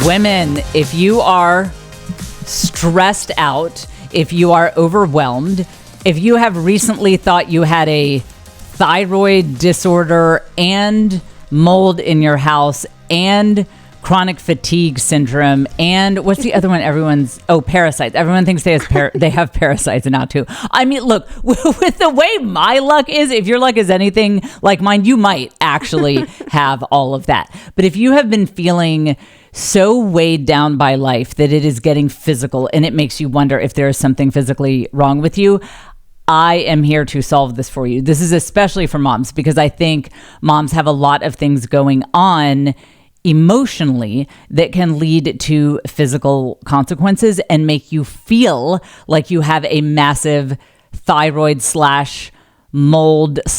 Women, if you are stressed out, if you are overwhelmed, if you have recently thought you had a thyroid disorder and mold in your house and chronic fatigue syndrome and what's the other one? Parasites. Everyone thinks they have parasites now too. I mean, look, with the way my luck is, if your luck is anything like mine, you might actually have all of that. But if you have been feeling so weighed down by life that it is getting physical and it makes you wonder if there is something physically wrong with you, I am here to solve this for you. This is especially for moms because I think moms have a lot of things going on emotionally that can lead to physical consequences and make you feel like you have a massive thyroid / mold /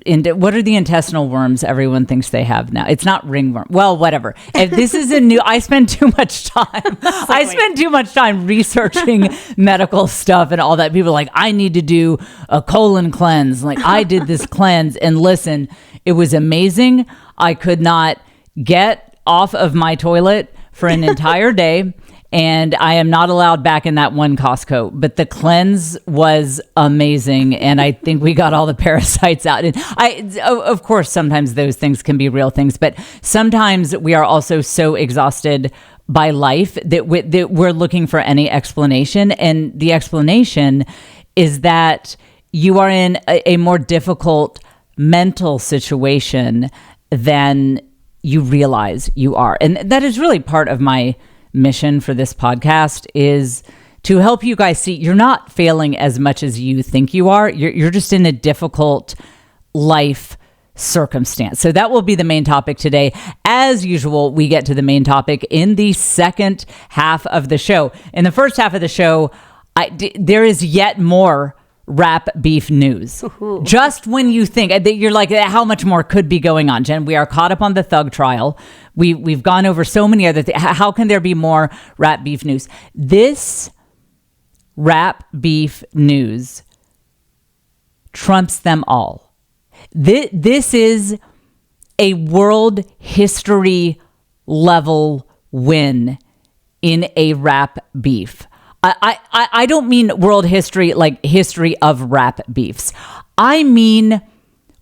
what are the intestinal worms everyone thinks they have now? It's not ringworm. Well, whatever. If this is I spend too much time. I spend too much time researching medical stuff and all that. People are like, I need to do a colon cleanse. Like I did this cleanse and listen, it was amazing. I could not get off of my toilet for an entire day. And I am not allowed back in that one Costco, but the cleanse was amazing. And I think we got all the parasites out. And of course, sometimes those things can be real things, but sometimes we are also so exhausted by life that we're looking for any explanation. And the explanation is that you are in a more difficult mental situation than you realize you are. And that is really part of my mission for this podcast, is to help you guys see you're not failing as much as you think you are. You're just in a difficult life circumstance. So that will be the main topic today. As usual, we get to the main topic in the second half of the show. In the first half of the show, there is yet more rap beef news. Ooh. Just when you think that you're like, how much more could be going on, Jen? We are caught up on the Thug trial. We've gone over so many other things. How can there be more rap beef news? This rap beef news trumps them all. This is a world history level win in a rap beef. I don't mean world history, like history of rap beefs. I mean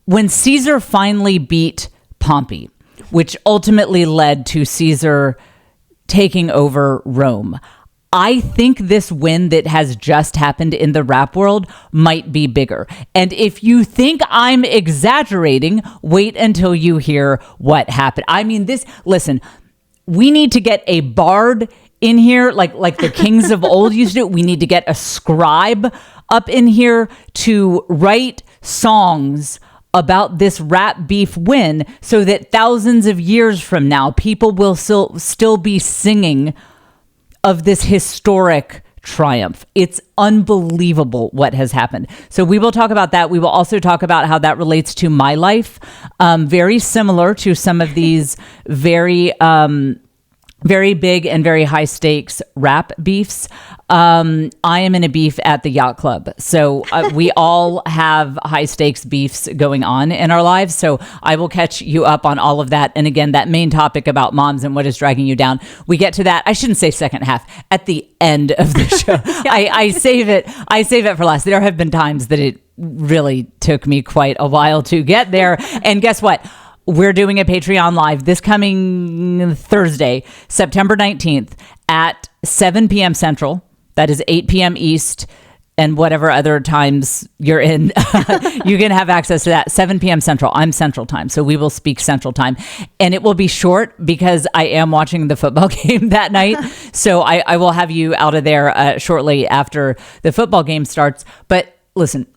when Caesar finally beat Pompey, which ultimately led to Caesar taking over Rome. I think this win that has just happened in the rap world might be bigger. And if you think I'm exaggerating, wait until you hear what happened. I mean, listen, we need to get a bard in here, like the kings of old used to do. We need to get a scribe up in here to write songs about this rap beef win so that thousands of years from now, people will still be singing of this historic triumph. It's unbelievable what has happened. So we will talk about that. We will also talk about how that relates to my life. Very similar to some of these very big and very high stakes rap beefs. I am in a beef at the yacht club. So we all have high stakes beefs going on in our lives. So I will catch you up on all of that. And again, that main topic about moms and what is dragging you down. We get to that. I shouldn't say second half, at the end of the show. Yeah. I save it for last. There have been times that it really took me quite a while to get there. And guess what? We're doing a Patreon Live this coming Thursday, September 19th at 7 p.m. Central. That is 8 p.m. East, and whatever other times you're in, you can have access to that. 7 p.m. Central. I'm Central Time, so we will speak Central Time. And it will be short because I am watching the football game that night. So I will have you out of there shortly after the football game starts. But listen,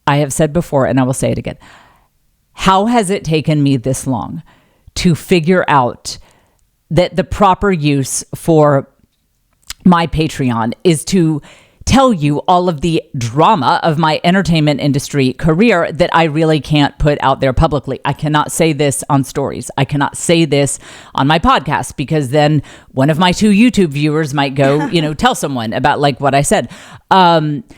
I have said before, and I will say it again. How has it taken me this long to figure out that the proper use for my Patreon is to tell you all of the drama of my entertainment industry career that I really can't put out there publicly? I cannot say this on stories. I cannot say this on my podcast because then one of my 2 YouTube viewers might go, tell someone about like what I said.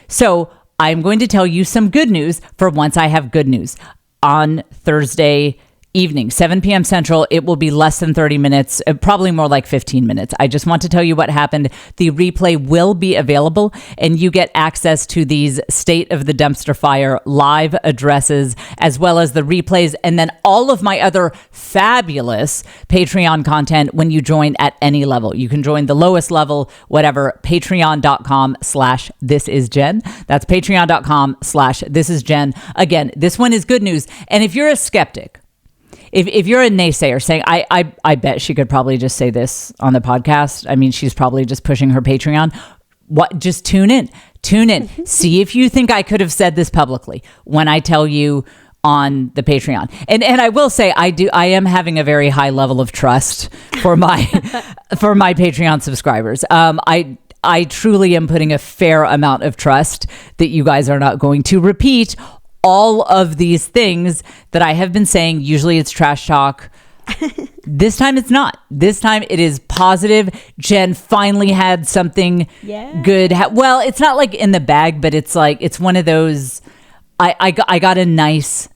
So I'm going to tell you some good news for once I have good news. On Thursday evening, 7 p.m. Central. It will be less than 30 minutes, probably more like 15 minutes. I just want to tell you what happened. The replay will be available, and you get access to these State of the Dumpster Fire live addresses, as well as the replays, and then all of my other fabulous Patreon content when you join at any level. You can join the lowest level, whatever, patreon.com/thisisjen. That's patreon.com/thisisjen. Again, this one is good news. And if you're a skeptic, if you're a naysayer saying, I bet she could probably just say this on the podcast. I mean, she's probably just pushing her Patreon. Just tune in. See if you think I could have said this publicly when I tell you on the Patreon. And I will say, I am having a very high level of trust for my, for my Patreon subscribers. I truly am putting a fair amount of trust that you guys are not going to repeat all of these things that I have been saying. Usually it's trash talk. This time it's not. This time it is positive. Jen finally had something good. Well, it's not like in the bag, but it's like, it's one of those, I got a nice,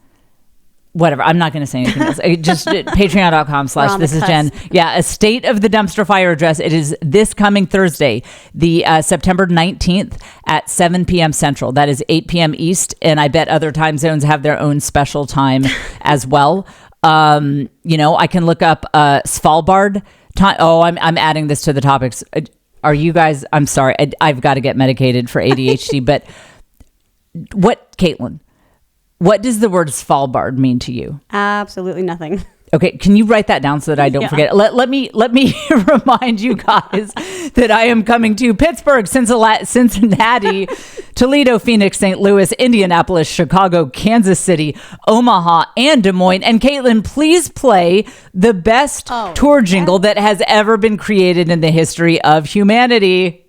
whatever. I'm not going to say anything else. Just patreon.com/thisisjen. Yeah, a State of the Dumpster Fire address. It is this coming Thursday, the September 19th at 7 p.m. Central. That is 8 p.m. East. And I bet other time zones have their own special time as well. You know, I can look up Svalbard time. Oh, I'm adding this to the topics. Are you guys, I'm sorry, I've got to get medicated for ADHD, but Caitlin, what does the word Svalbard mean to you? Absolutely nothing. Okay, can you write that down so that I don't forget? Let me remind you guys that I am coming to Pittsburgh, Cincinnati, Toledo, Phoenix, St. Louis, Indianapolis, Chicago, Kansas City, Omaha, and Des Moines. And Caitlin, please play the best tour jingle that has ever been created in the history of humanity.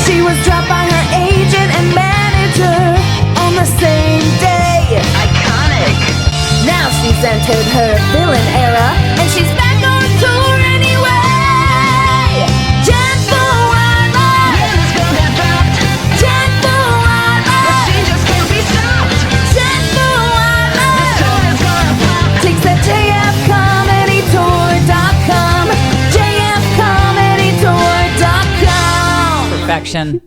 She was dropped by her agent and manager on the same day. Iconic. Now she's entered her villain era, and she's back on tour anyway. Jen Fulwiler. Yes, girl got dropped. Jen Fulwiler. But she just can't be stopped. Jen Fulwiler. This tour is gonna pop. Takes that JFComedyTour.com. JFComedyTour.com.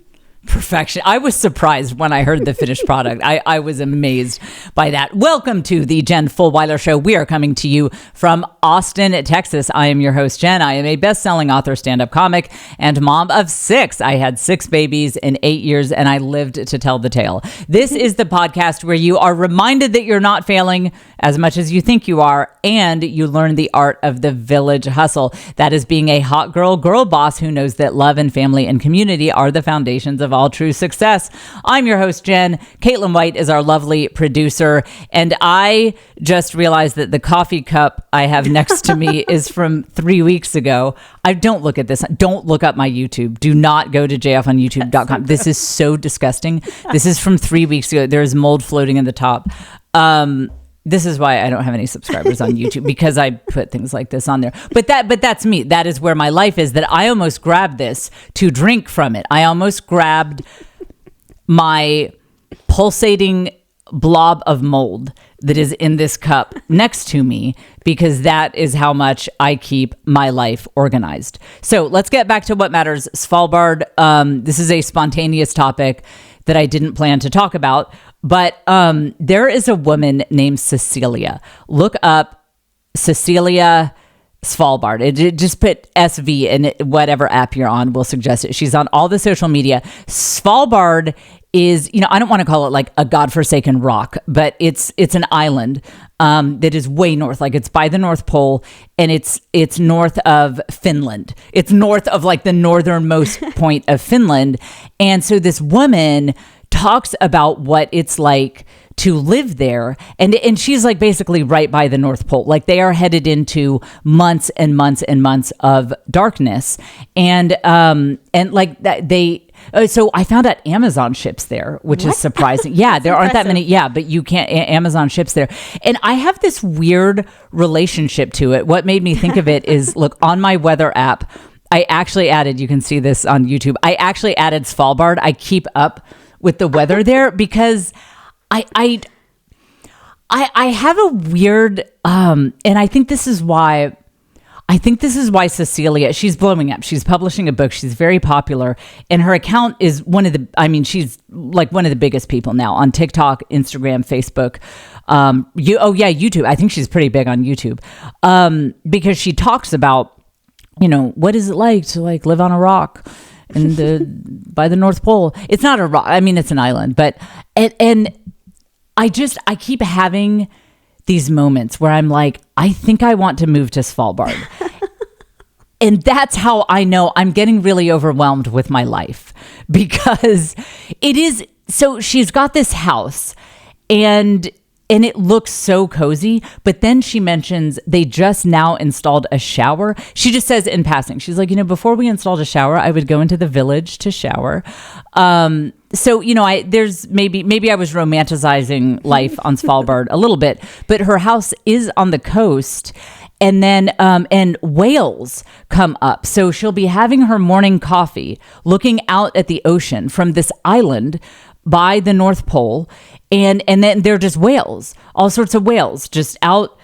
Perfection. I was surprised when I heard the finished product. I was amazed by that. Welcome to the Jen Fulwiler Show. We are coming to you from Austin, Texas. I am your host, Jen. I am a best-selling author, stand-up comic, and mom of 6. I had 6 babies in 8 years, and I lived to tell the tale. This is the podcast where you are reminded that you're not failing as much as you think you are, and you learn the art of the village hustle. That is being a hot girl boss who knows that love and family and community are the foundations of all true success. I'm your host, Jen. Caitlin White is our lovely producer, and I just realized that the coffee cup I have next to me is from 3 weeks ago. Don't look at this. Don't look up my YouTube. Do not go to jfonyoutube.com. This is so disgusting. This is from 3 weeks ago. There's mold floating in the top. This is why I don't have any subscribers on YouTube, because I put things like this on there. But that's me. That is where my life is, that I almost grabbed this to drink from it. I almost grabbed my pulsating blob of mold that is in this cup next to me, because that is how much I keep my life organized. So let's get back to what matters. Svalbard. This is a spontaneous topic that I didn't plan to talk about. But there is a woman named Cecilia. Look up Cecilia Svalbard. It just put SV in whatever app you're on. We'll suggest it. She's on all the social media. Svalbard is, I don't want to call it like a godforsaken rock, but it's an island that is way north. Like, it's by the North Pole, and it's north of Finland. It's north of like the northernmost point of Finland. And so this woman talks about what it's like to live there, and she's like basically right by the North Pole. Like, they are headed into months and months and months of darkness, and like that they. So I found out Amazon ships there, which is surprising. Yeah, there aren't that many. Yeah, but you can't. Amazon ships there, and I have this weird relationship to it. What made me think of it is, look, on my weather app, I actually added. You can see this on YouTube. I actually added Svalbard. I keep up with the weather there because I I have a weird, and I think this is why Cecilia, she's blowing up. She's publishing a book. She's very popular. And her account is she's like one of the biggest people now on TikTok, Instagram, Facebook. YouTube. I think she's pretty big on YouTube. Because she talks about, what is it like to like live on a rock by the North Pole? It's not a rock. I mean, it's an island, but, and I keep having these moments where I'm like, I think I want to move to Svalbard. And that's how I know I'm getting really overwhelmed with my life, because it is. So she's got this house and it looks so cozy, but then she mentions they just now installed a shower. She just says in passing, she's like, before we installed a shower, I would go into the village to shower. So, there's maybe I was romanticizing life on Svalbard a little bit, but her house is on the coast. And then, and whales come up. So she'll be having her morning coffee, looking out at the ocean from this island by the North Pole. And then they're just whales, all sorts of whales just out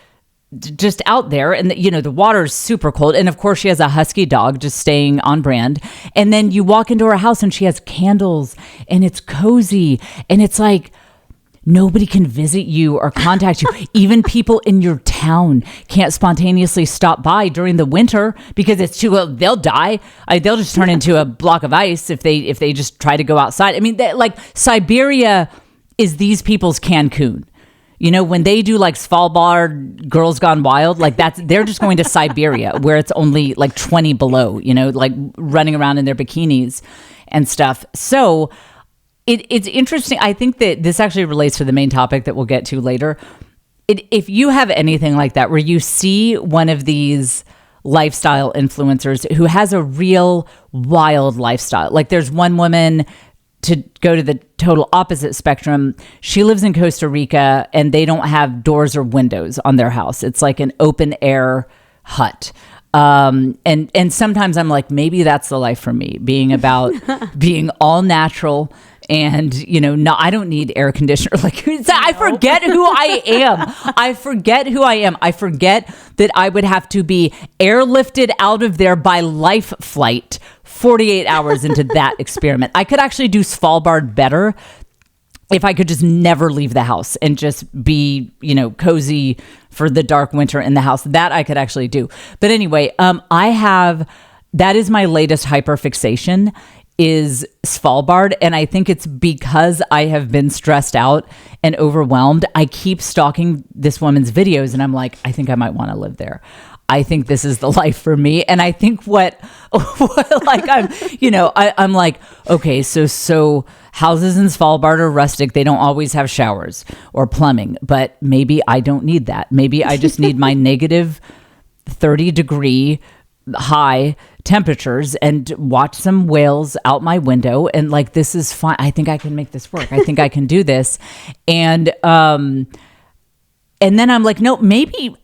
there. And the water's super cold. And of course she has a husky dog just staying on brand. And then you walk into her house and she has candles and it's cozy. And it's like, nobody can visit you or contact you. Even people in your town can't spontaneously stop by during the winter because it's too, they'll die. They'll just turn into a block of ice if they just try to go outside. I mean, like Siberia is these people's Cancun. When they do like Svalbard Girls Gone Wild, like they're just going to Siberia where it's only like 20 below, like running around in their bikinis and stuff. So it's interesting. I think that this actually relates to the main topic that we'll get to later. If you have anything like that, where you see one of these lifestyle influencers who has a real wild lifestyle, like there's one woman, to go to the total opposite spectrum, she lives in Costa Rica and they don't have doors or windows on their house. It's like an open air hut. And sometimes I'm like, maybe that's the life for me, being all natural. And, I don't need air conditioner. Like, I forget who I am. I forget that I would have to be airlifted out of there by life flight 48 hours into that experiment. I could actually do Svalbard better if I could just never leave the house and just be, cozy for the dark winter in the house. That I could actually do. But anyway, that is my latest hyperfixation, is Svalbard. And I think it's because I have been stressed out and overwhelmed. I keep stalking this woman's videos and I'm like, I think I might want to live there. I think this is the life for me. And I think I'm like, okay, so houses in Svalbard are rustic. They don't always have showers or plumbing, but maybe I don't need that. Maybe I just need my negative 30-degree high temperatures and watch some whales out my window. And like, this is fine. I think I can make this work. I think I can do this. And then I'm like, no, maybe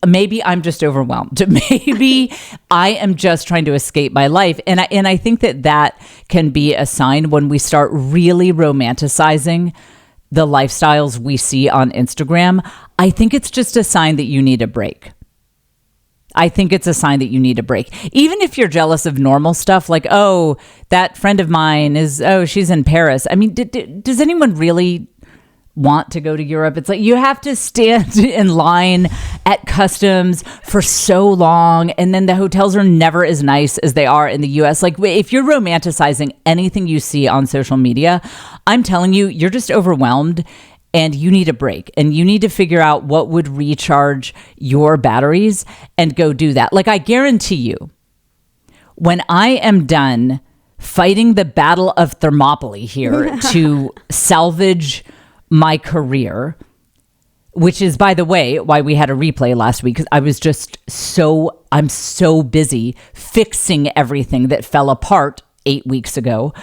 I'm just overwhelmed. Maybe I am just trying to escape my life. And I think that can be a sign when we start really romanticizing the lifestyles we see on Instagram. I think it's just a sign that you need a break. Even if you're jealous of normal stuff, like, oh, that friend of mine she's in Paris. I mean, does anyone really want to go to Europe? It's like you have to stand in line at customs for so long, and then the hotels are never as nice as they are in the US. Like, if you're romanticizing anything you see on social media, I'm telling you, you're just overwhelmed and you need a break, and you need to figure out what would recharge your batteries and go do that. Like, I guarantee you, when I am done fighting the Battle of Thermopylae here to salvage my career, which is, by the way, why we had a replay last week, because I was just I'm so busy fixing everything that fell apart 8 weeks ago.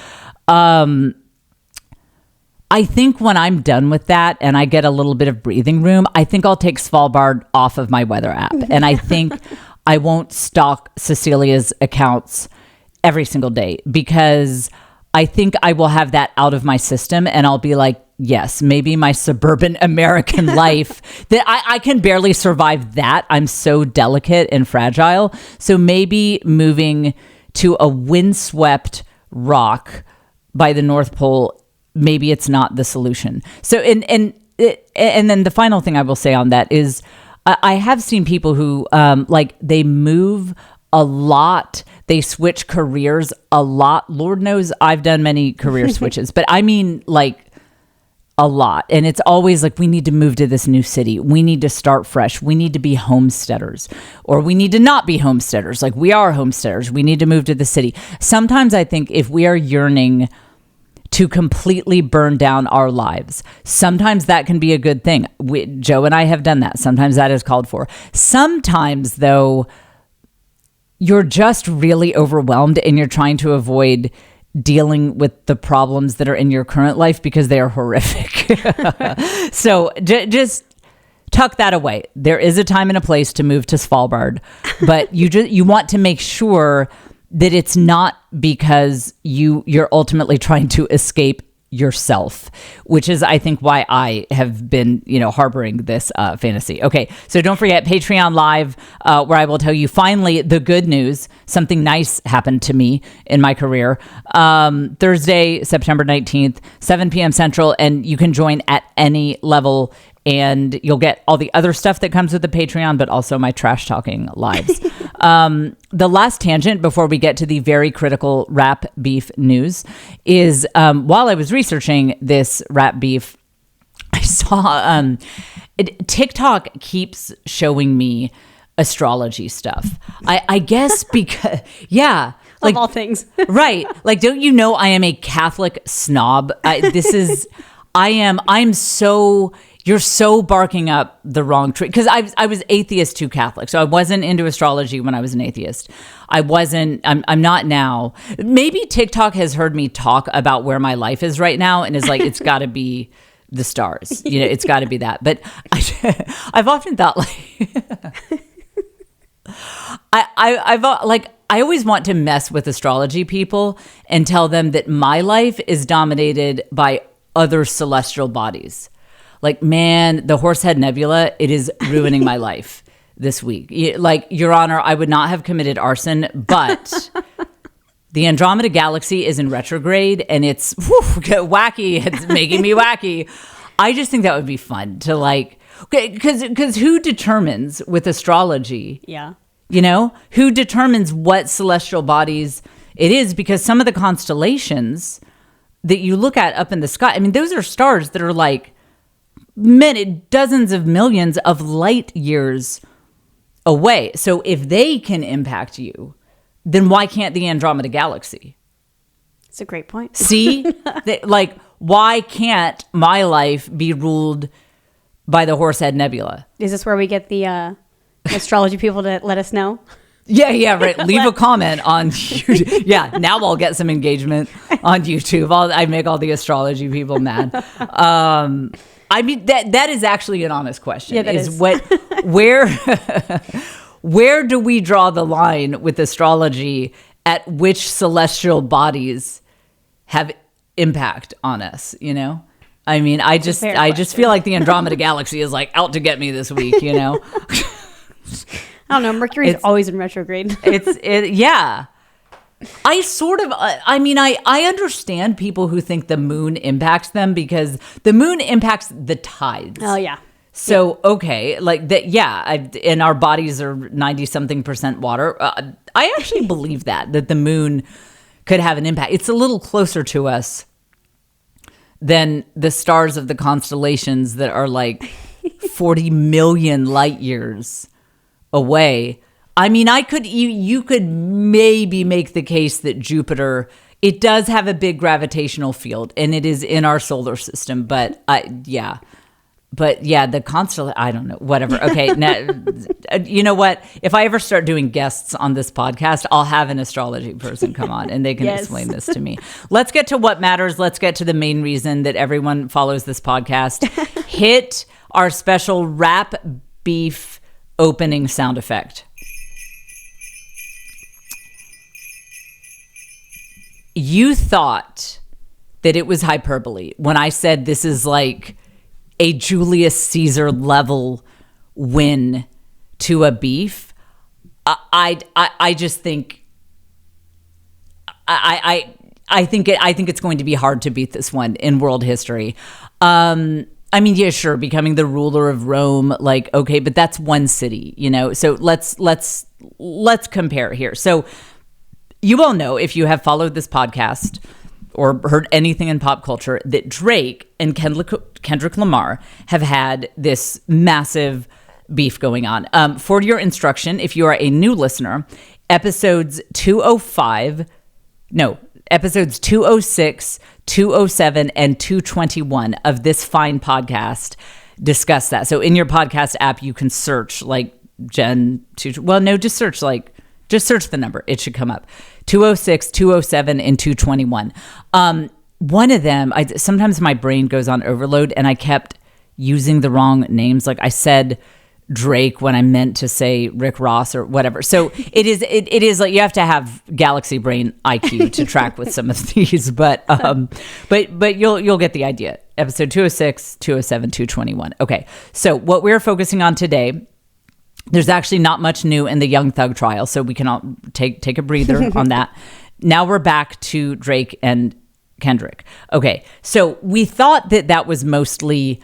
I think when I'm done with that and I get a little bit of breathing room, I think I'll take Svalbard off of my weather app. And I think I won't stalk Cecilia's accounts every single day, because I think I will have that out of my system and I'll be like, yes, maybe my suburban American life, that I can barely survive that. I'm so delicate and fragile. So maybe moving to a windswept rock by the North Pole, maybe it's not the solution. So, and then the final thing I will say on that is I have seen people who like they move a lot. They switch careers a lot. Lord knows I've done many career switches, but I mean like a lot. And it's always like, we need to move to this new city. We need to start fresh. We need to be homesteaders, or we need to not be homesteaders. Like, we are homesteaders. We need to move to the city. Sometimes I think if we are yearning to completely burn down our lives, sometimes that can be a good thing. Joe and I have done that. Sometimes that is called for. Sometimes, though, you're just really overwhelmed and you're trying to avoid dealing with the problems that are in your current life because they are horrific. So just tuck that away. There is a time and a place to move to Svalbard, but you want to make sure that it's not because you're ultimately trying to escape yourself, which is, I think, why I have been, harboring this fantasy. Okay, so don't forget Patreon Live, where I will tell you finally the good news. Something nice happened to me in my career. Thursday, September 19th, 7 p.m. Central, and you can join at any level. And you'll get all the other stuff that comes with the Patreon, but also my trash talking lives. The last tangent before we get to the very critical rap beef news is while I was researching this rap beef, I saw TikTok keeps showing me astrology stuff. I guess because, yeah. Like, of all things. Right. Like, don't you know I am a Catholic snob? You're so barking up the wrong tree. Because I was atheist to Catholic. So I wasn't into astrology when I was an atheist. I'm not now. Maybe TikTok has heard me talk about where my life is right now and is like, it's got to be the stars. It's got to be that. But I've often thought I always want to mess with astrology people and tell them that my life is dominated by other celestial bodies. Like, man, the Horsehead Nebula, it is ruining my life this week. Like, Your Honor, I would not have committed arson, but the Andromeda Galaxy is in retrograde and it's wacky. It's making me wacky. I just think that would be fun to because who determines with astrology? Yeah. Who determines what celestial bodies it is? Because some of the constellations that you look at up in the sky, I mean, those are stars that are like dozens of millions of light years away. So if they can impact you, then why can't the Andromeda Galaxy? It's a great point. See? Why can't my life be ruled by the Horsehead Nebula? Is this where we get the astrology people to let us know? Yeah, right. Leave a comment on YouTube. Yeah, now I'll get some engagement on YouTube. I make all the astrology people mad. I mean, that is actually an honest question. Yeah, that is. Where do we draw the line with astrology at which celestial bodies have impact on us, I mean, I just feel like the Andromeda Galaxy is out to get me this week, I don't know. Mercury's always in retrograde. Yeah. I sort of, I understand people who think the moon impacts them because the moon impacts the tides. Oh, yeah. So, okay, like that, yeah, and our bodies are 90-something% water. I actually believe that the moon could have an impact. It's a little closer to us than the stars of the constellations that are 40 million light years away. I mean, you could maybe make the case that Jupiter, it does have a big gravitational field and it is in our solar system, but yeah. But yeah, the constellation, I don't know, whatever. Okay, now, you know what? If I ever start doing guests on this podcast, I'll have an astrology person come on and they can explain this to me. Let's get to what matters. Let's get to the main reason that everyone follows this podcast. Hit our special rap beef opening sound effect. You thought that it was hyperbole when I said this is like a Julius Caesar level win to a beef. I just think I think it's going to be hard to beat this one in world history. I mean, yeah, sure, becoming the ruler of Rome, like, okay, but that's one city, you know. So let's compare here. So you all know, if you have followed this podcast or heard anything in pop culture, that Drake and Kendrick Lamar have had this massive beef going on. For your instruction, if you are a new listener, episodes 206, 207, and 221 of this fine podcast discuss that. So in your podcast app, you can search like just search the number. It should come up. 206, 207, and 221. One of them, sometimes my brain goes on overload and I kept using the wrong names. Like I said Drake when I meant to say Rick Ross or whatever. So it is like you have to have galaxy brain IQ to track with some of these, but you'll get the idea. Episode 206, 207, 221. Okay. So what we're focusing on today, there's actually not much new in the Young Thug trial, so we can all take a breather on that. Now we're back to Drake and Kendrick. Okay. So we thought that was mostly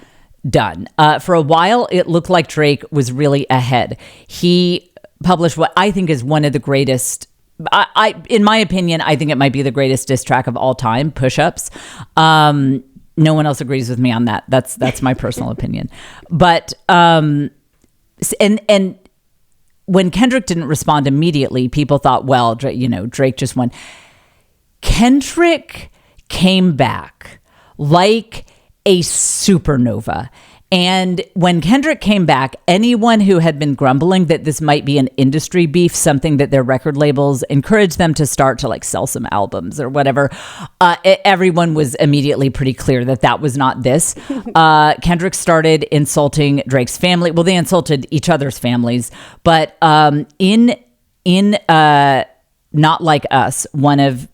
done. For a while, it looked like Drake was really ahead. He published what I think is one of the greatest, in my opinion, I think it might be the greatest diss track of all time, Push-Ups. No one else agrees with me on that. That's my personal opinion. But, and when Kendrick didn't respond immediately, people thought, well, Drake just won. Kendrick came back like a supernova. And when Kendrick came back, anyone who had been grumbling that this might be an industry beef, something that their record labels encouraged them to start to like sell some albums or whatever, everyone was immediately pretty clear that was not this. Kendrick started insulting Drake's family. Well, they insulted each other's families, but in Not Like Us, one of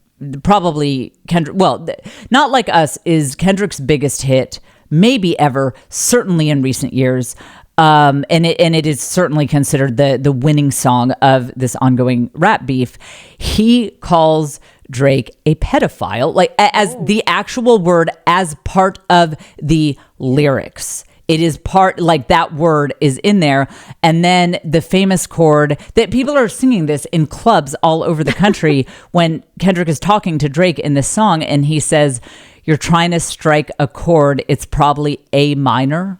probably Kendrick, Not Like Us is Kendrick's biggest hit, maybe ever, certainly in recent years. And it is certainly considered the winning song of this ongoing rap beef. He calls Drake a pedophile, like as the actual word, as part of the lyrics. It is part, like that word is in there. And then the famous chord that people are singing this in clubs all over the country when Kendrick is talking to Drake in this song. And he says, "You're trying to strike a chord. It's probably A minor."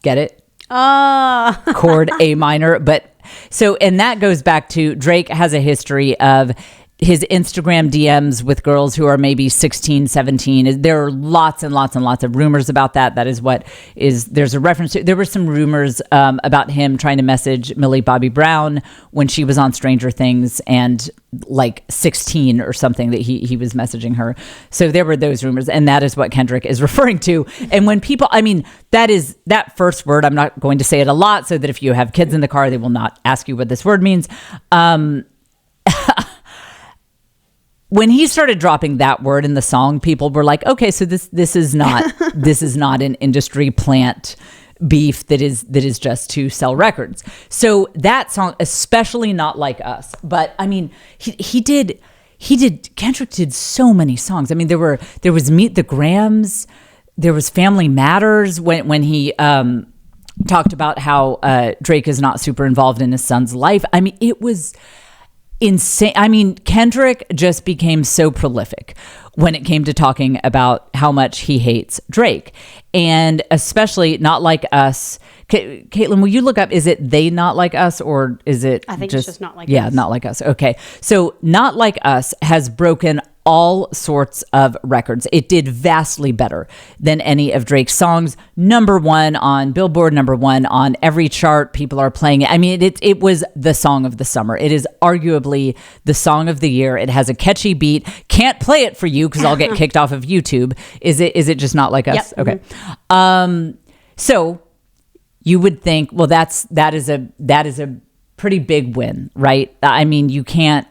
Get it? Chord A minor. But so, and that goes back to Drake has a history of his Instagram DMs with girls who are maybe 16, 17. There are lots and lots and lots of rumors about that. That is what there's a reference to. There were some rumors about him trying to message Millie Bobby Brown when she was on Stranger Things and like 16 or something that he was messaging her. So there were those rumors. And that is what Kendrick is referring to. And when people, that first word, I'm not going to say it a lot so that if you have kids in the car, they will not ask you what this word means. When he started dropping that word in the song, people were like, okay, so this is not an industry plant beef that is just to sell records. So that song, especially Not Like Us, but I mean, Kendrick did so many songs. I mean, there was Meet the Grams, there was Family Matters when he talked about how Drake is not super involved in his son's life. I mean, it was insane. I mean, Kendrick just became so prolific when it came to talking about how much he hates Drake, and especially Not Like Us. Caitlin, will you look up, is it They Not Like Us, or is it I think it's just Not Like Us. Yeah, Not Like Us. Okay. So Not Like Us has broken all sorts of records. It did vastly better than any of Drake's songs. Number one on Billboard, number one on every chart. People are playing it. I mean, it was the song of the summer. It is arguably the song of the year. It has a catchy beat. Can't play it for you because I'll get kicked off of YouTube. Is it just Not Like Us? Yep. Okay. So you would think, well, that is a pretty big win, right? I mean, you can't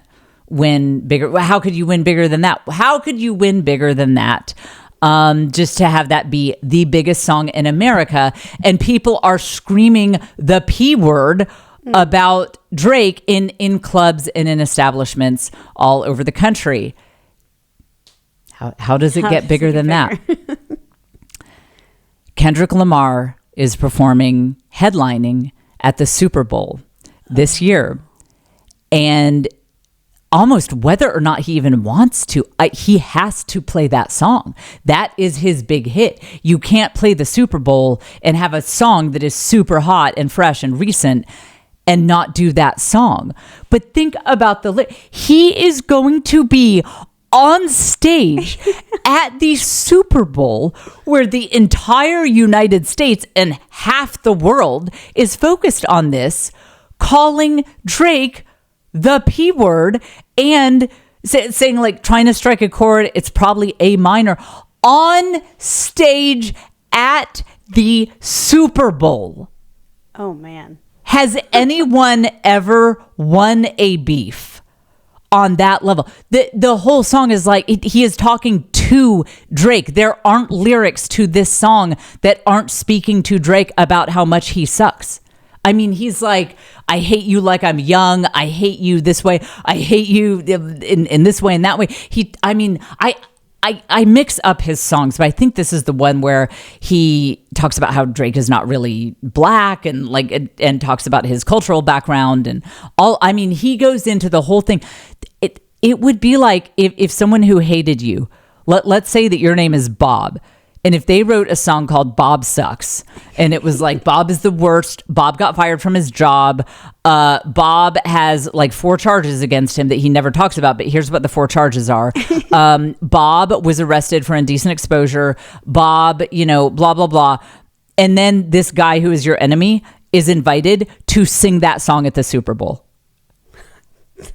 win bigger? How could you win bigger than that? How could you win bigger than that? Just to have that be the biggest song in America, and people are screaming the P word about Drake in clubs and in establishments all over the country. How does it get bigger than that? Kendrick Lamar is headlining at the Super Bowl this year, and almost whether or not he even wants to, he has to play that song. That is his big hit. You can't play the Super Bowl and have a song that is super hot and fresh and recent and not do that song. But think about he is going to be on stage at the Super Bowl where the entire United States and half the world is focused on this, calling Drake the P word and saying like trying to strike a chord. It's probably A minor on stage at the Super Bowl. Oh man. Has anyone ever won a beef on that level? The whole song is like, he is talking to Drake. There aren't lyrics to this song that aren't speaking to Drake about how much he sucks. I mean, he's like, I hate you like I'm young. I hate you this way. I hate you in this way and that way. I mix up his songs, but I think this is the one where he talks about how Drake is not really black and and talks about his cultural background and all. I mean, he goes into the whole thing. It would be like if someone who hated you, let's say that your name is Bob, and if they wrote a song called Bob Sucks, and it was like, Bob is the worst, Bob got fired from his job, Bob has like 4 charges against him that he never talks about, but here's what the 4 charges are. Bob was arrested for indecent exposure, Bob, blah, blah, blah. And then this guy who is your enemy is invited to sing that song at the Super Bowl.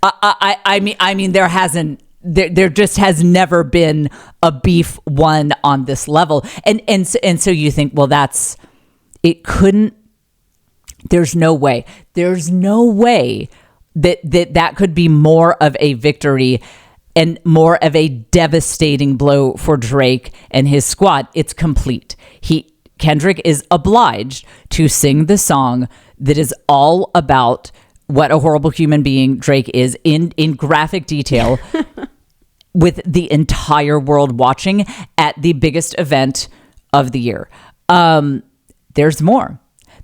I mean, there just has never been a beef won on this level. And so you think, well, there's no way that could be more of a victory and more of a devastating blow for Drake and his squad. It's complete. Kendrick is obliged to sing the song that is all about what a horrible human being Drake is in graphic detail with the entire world watching at the biggest event of the year. There's more.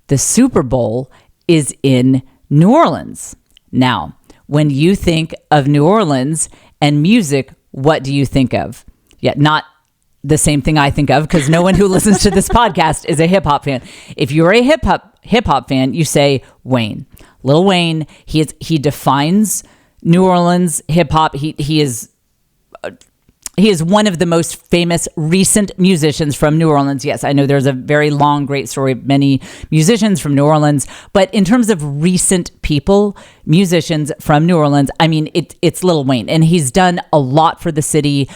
The Super Bowl is in New Orleans. Now, when you think of New Orleans and music, what do you think of? Yeah, not the same thing I think of, because no one who listens to this podcast is a hip hop fan. If you're a hip hop fan, you say Wayne. Lil Wayne, he defines New Orleans hip hop. He is one of the most famous recent musicians from New Orleans. Yes, I know there's a very long, great story of many musicians from New Orleans, but in terms of recent musicians from New Orleans, I mean, it's Lil Wayne, and he's done a lot for the city.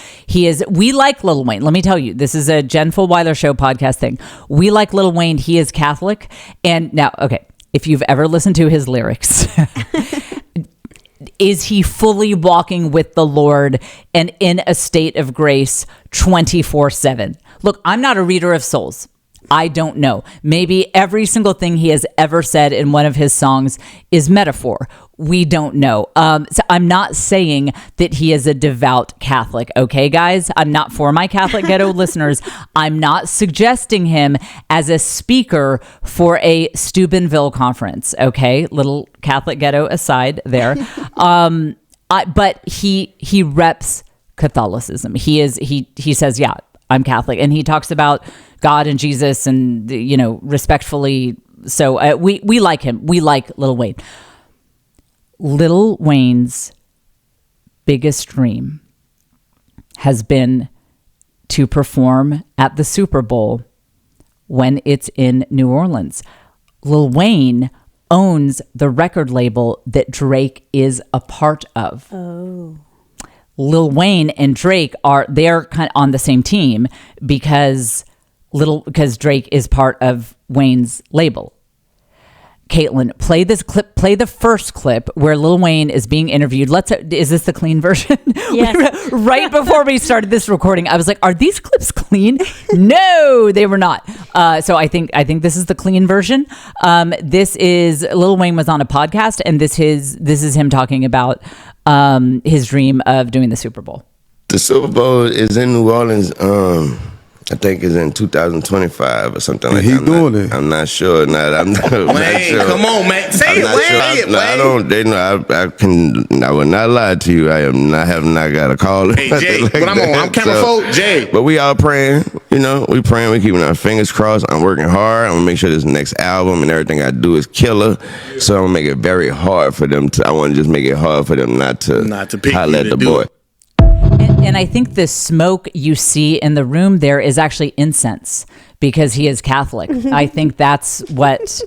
We like Lil Wayne. Let me tell you, this is a Jen Fulwiler Show podcast thing. We like Lil Wayne. He is Catholic. And now, okay, if you've ever listened to his lyrics, is he fully walking with the Lord and in a state of grace 24/7? Look, I'm not a reader of souls. I don't know. Maybe every single thing he has ever said in one of his songs is metaphor. We don't know. So I'm not saying that he is a devout Catholic. Okay, guys? I'm not, for my Catholic Ghetto listeners, I'm not suggesting him as a speaker for a Steubenville conference. Okay? Little Catholic Ghetto aside there. But he reps Catholicism. He says, yeah, I'm Catholic. And he talks about God and Jesus and, respectfully. So we like him. We like Lil Wayne. Lil Wayne's biggest dream has been to perform at the Super Bowl when it's in New Orleans. Lil Wayne owns the record label that Drake is a part of. Oh. Lil Wayne and Drake they're kind of on the same team because Drake is part of Wayne's label. Caitlin, play this clip. Play the first clip where Lil Wayne is being interviewed. Is this the clean version? Yes. Right before we started this recording, I was like, "Are these clips clean?" No, they were not. So I think this is the clean version. This is Lil Wayne was on a podcast, and this is him talking about his dream of doing the Super Bowl. The Super Bowl is in New Orleans. I think it's in 2025 or something like that. He's doing it. I'm not sure. I'm not sure. Come on, man. Say it, Wayne. I don't. They know. I will not lie to you. I have not got a call. Hey, Jay, like but I'm camera folk, Jay. But we all praying. We praying. We keeping our fingers crossed. I'm working hard. I'm gonna make sure this next album and everything I do is killer. So I'm gonna make it very hard for them. I want to just make it hard for them not to pick holler at the boy. And I think the smoke you see in the room there is actually incense because he is Catholic. I think that's what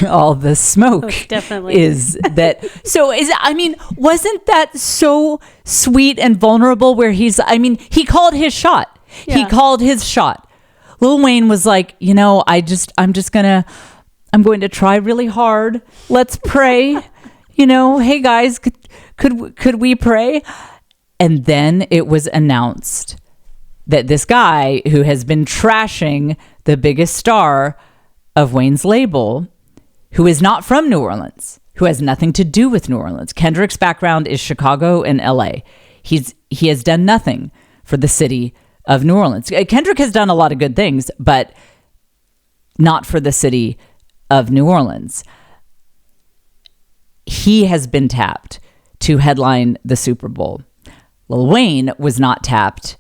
all the smoke definitely is. That so wasn't that so sweet and vulnerable? Where he called his shot. Yeah. He called his shot. Lil Wayne was like, I'm going to try really hard. Let's pray. Hey guys, could we pray? And then it was announced that this guy who has been trashing the biggest star of Wayne's label, who is not from New Orleans, who has nothing to do with New Orleans. Kendrick's background is Chicago and LA. He has done nothing for the city of New Orleans. Kendrick has done a lot of good things, but not for the city of New Orleans. He has been tapped to headline the Super Bowl. Lil Wayne was not tapped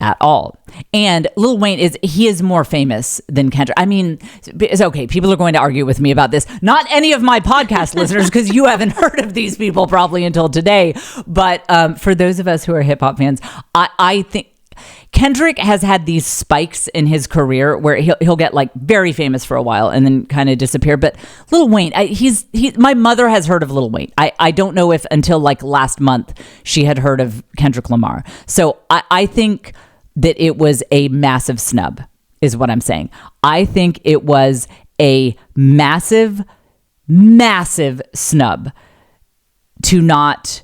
at all. And Lil Wayne is more famous than Kendrick. It's okay. People are going to argue with me about this. Not any of my podcast listeners, because you haven't heard of these people probably until today. But for those of us who are hip hop fans, I think Kendrick has had these spikes in his career where he'll get like very famous for a while and then kind of disappear. But Lil Wayne, my mother has heard of Lil Wayne. I don't know if until like last month she had heard of Kendrick Lamar. So I think that it was a massive snub is what I'm saying. I think it was a massive, massive snub to not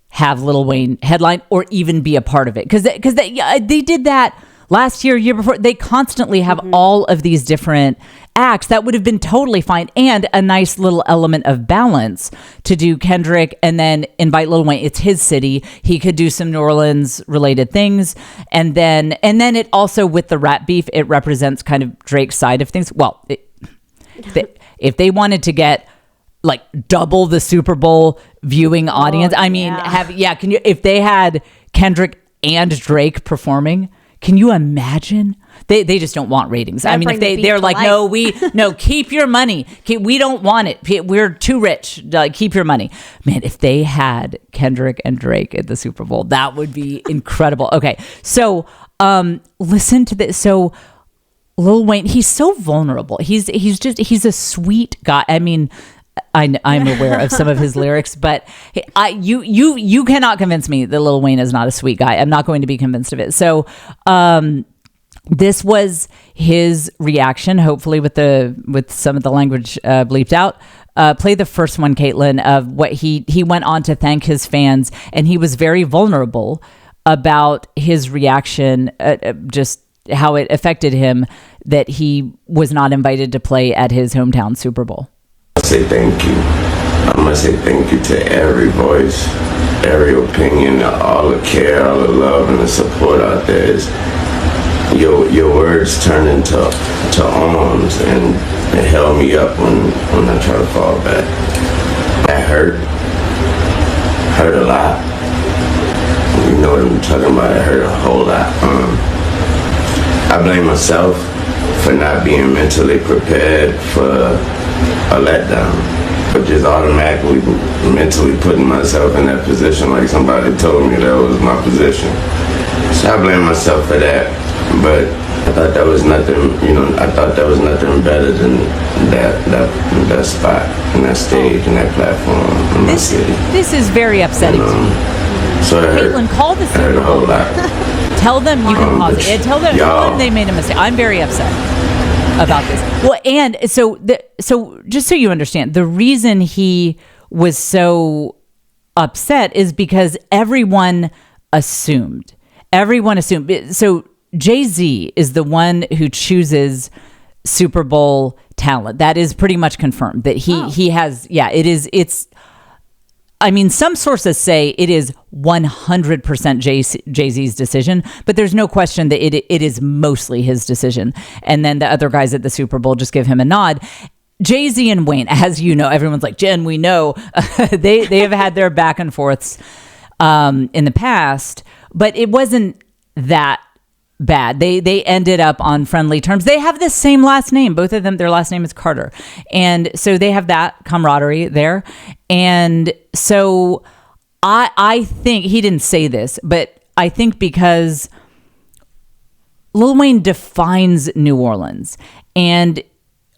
have Lil Wayne headline or even be a part of it. Because they did that last year before. They constantly have all of these different acts that would have been totally fine and a nice little element of balance to do Kendrick and then invite Lil Wayne. It's his city. He could do some New Orleans related things. And then it also, with the rap beef, it represents kind of Drake's side of things. Well, if they wanted to get like double the Super Bowl viewing audience. If they had Kendrick and Drake performing, can you imagine? They just don't want ratings. They're like, no, keep your money. We don't want it. We're too rich. Keep your money. Man, if they had Kendrick and Drake at the Super Bowl, that would be incredible. Okay. So, listen to this. So Lil Wayne, he's so vulnerable. He's a sweet guy. I'm aware of some of his lyrics, but you cannot convince me that Lil Wayne is not a sweet guy. I'm not going to be convinced of it. So this was his reaction, hopefully with some of the language bleeped out. Play the first one, Caitlin, of what he went on to thank his fans, and he was very vulnerable about his reaction, just how it affected him that he was not invited to play at his hometown Super Bowl. Say thank you. I'm gonna say thank you to every voice, every opinion, all the care, all the love and the support out there. Your words turned into arms and it held me up when I try to fall back. That hurt a lot. You know what I'm talking about? It hurt a whole lot. I blame myself for not being mentally prepared for a letdown, but just automatically mentally putting myself in that position like somebody told me that was my position. So I blame myself for that, but I thought that was nothing, I thought that was nothing better than that spot and that stage and that platform in my city. This is very upsetting to me. So Caitlin, call the Super Bowl. Tell them you can pause it. Tell them they made a mistake. I'm very upset. about this. Well, and so just so you understand, the reason he was so upset is because everyone assumed. So Jay-Z is the one who chooses Super Bowl talent. That is pretty much confirmed that he has. Yeah, it is. It's. I mean, some sources say it is 100% Jay-Z's decision, but there's no question that it is mostly his decision. And then the other guys at the Super Bowl just give him a nod. Jay-Z and Wayne, as you know, everyone's like, Jen, we know. they have had their back and forths in the past, but it wasn't that bad. They ended up on friendly terms. They have the same last name. Both of them, their last name is Carter. And so they have that camaraderie there. And so I think, he didn't say this, but I think because Lil Wayne defines New Orleans, and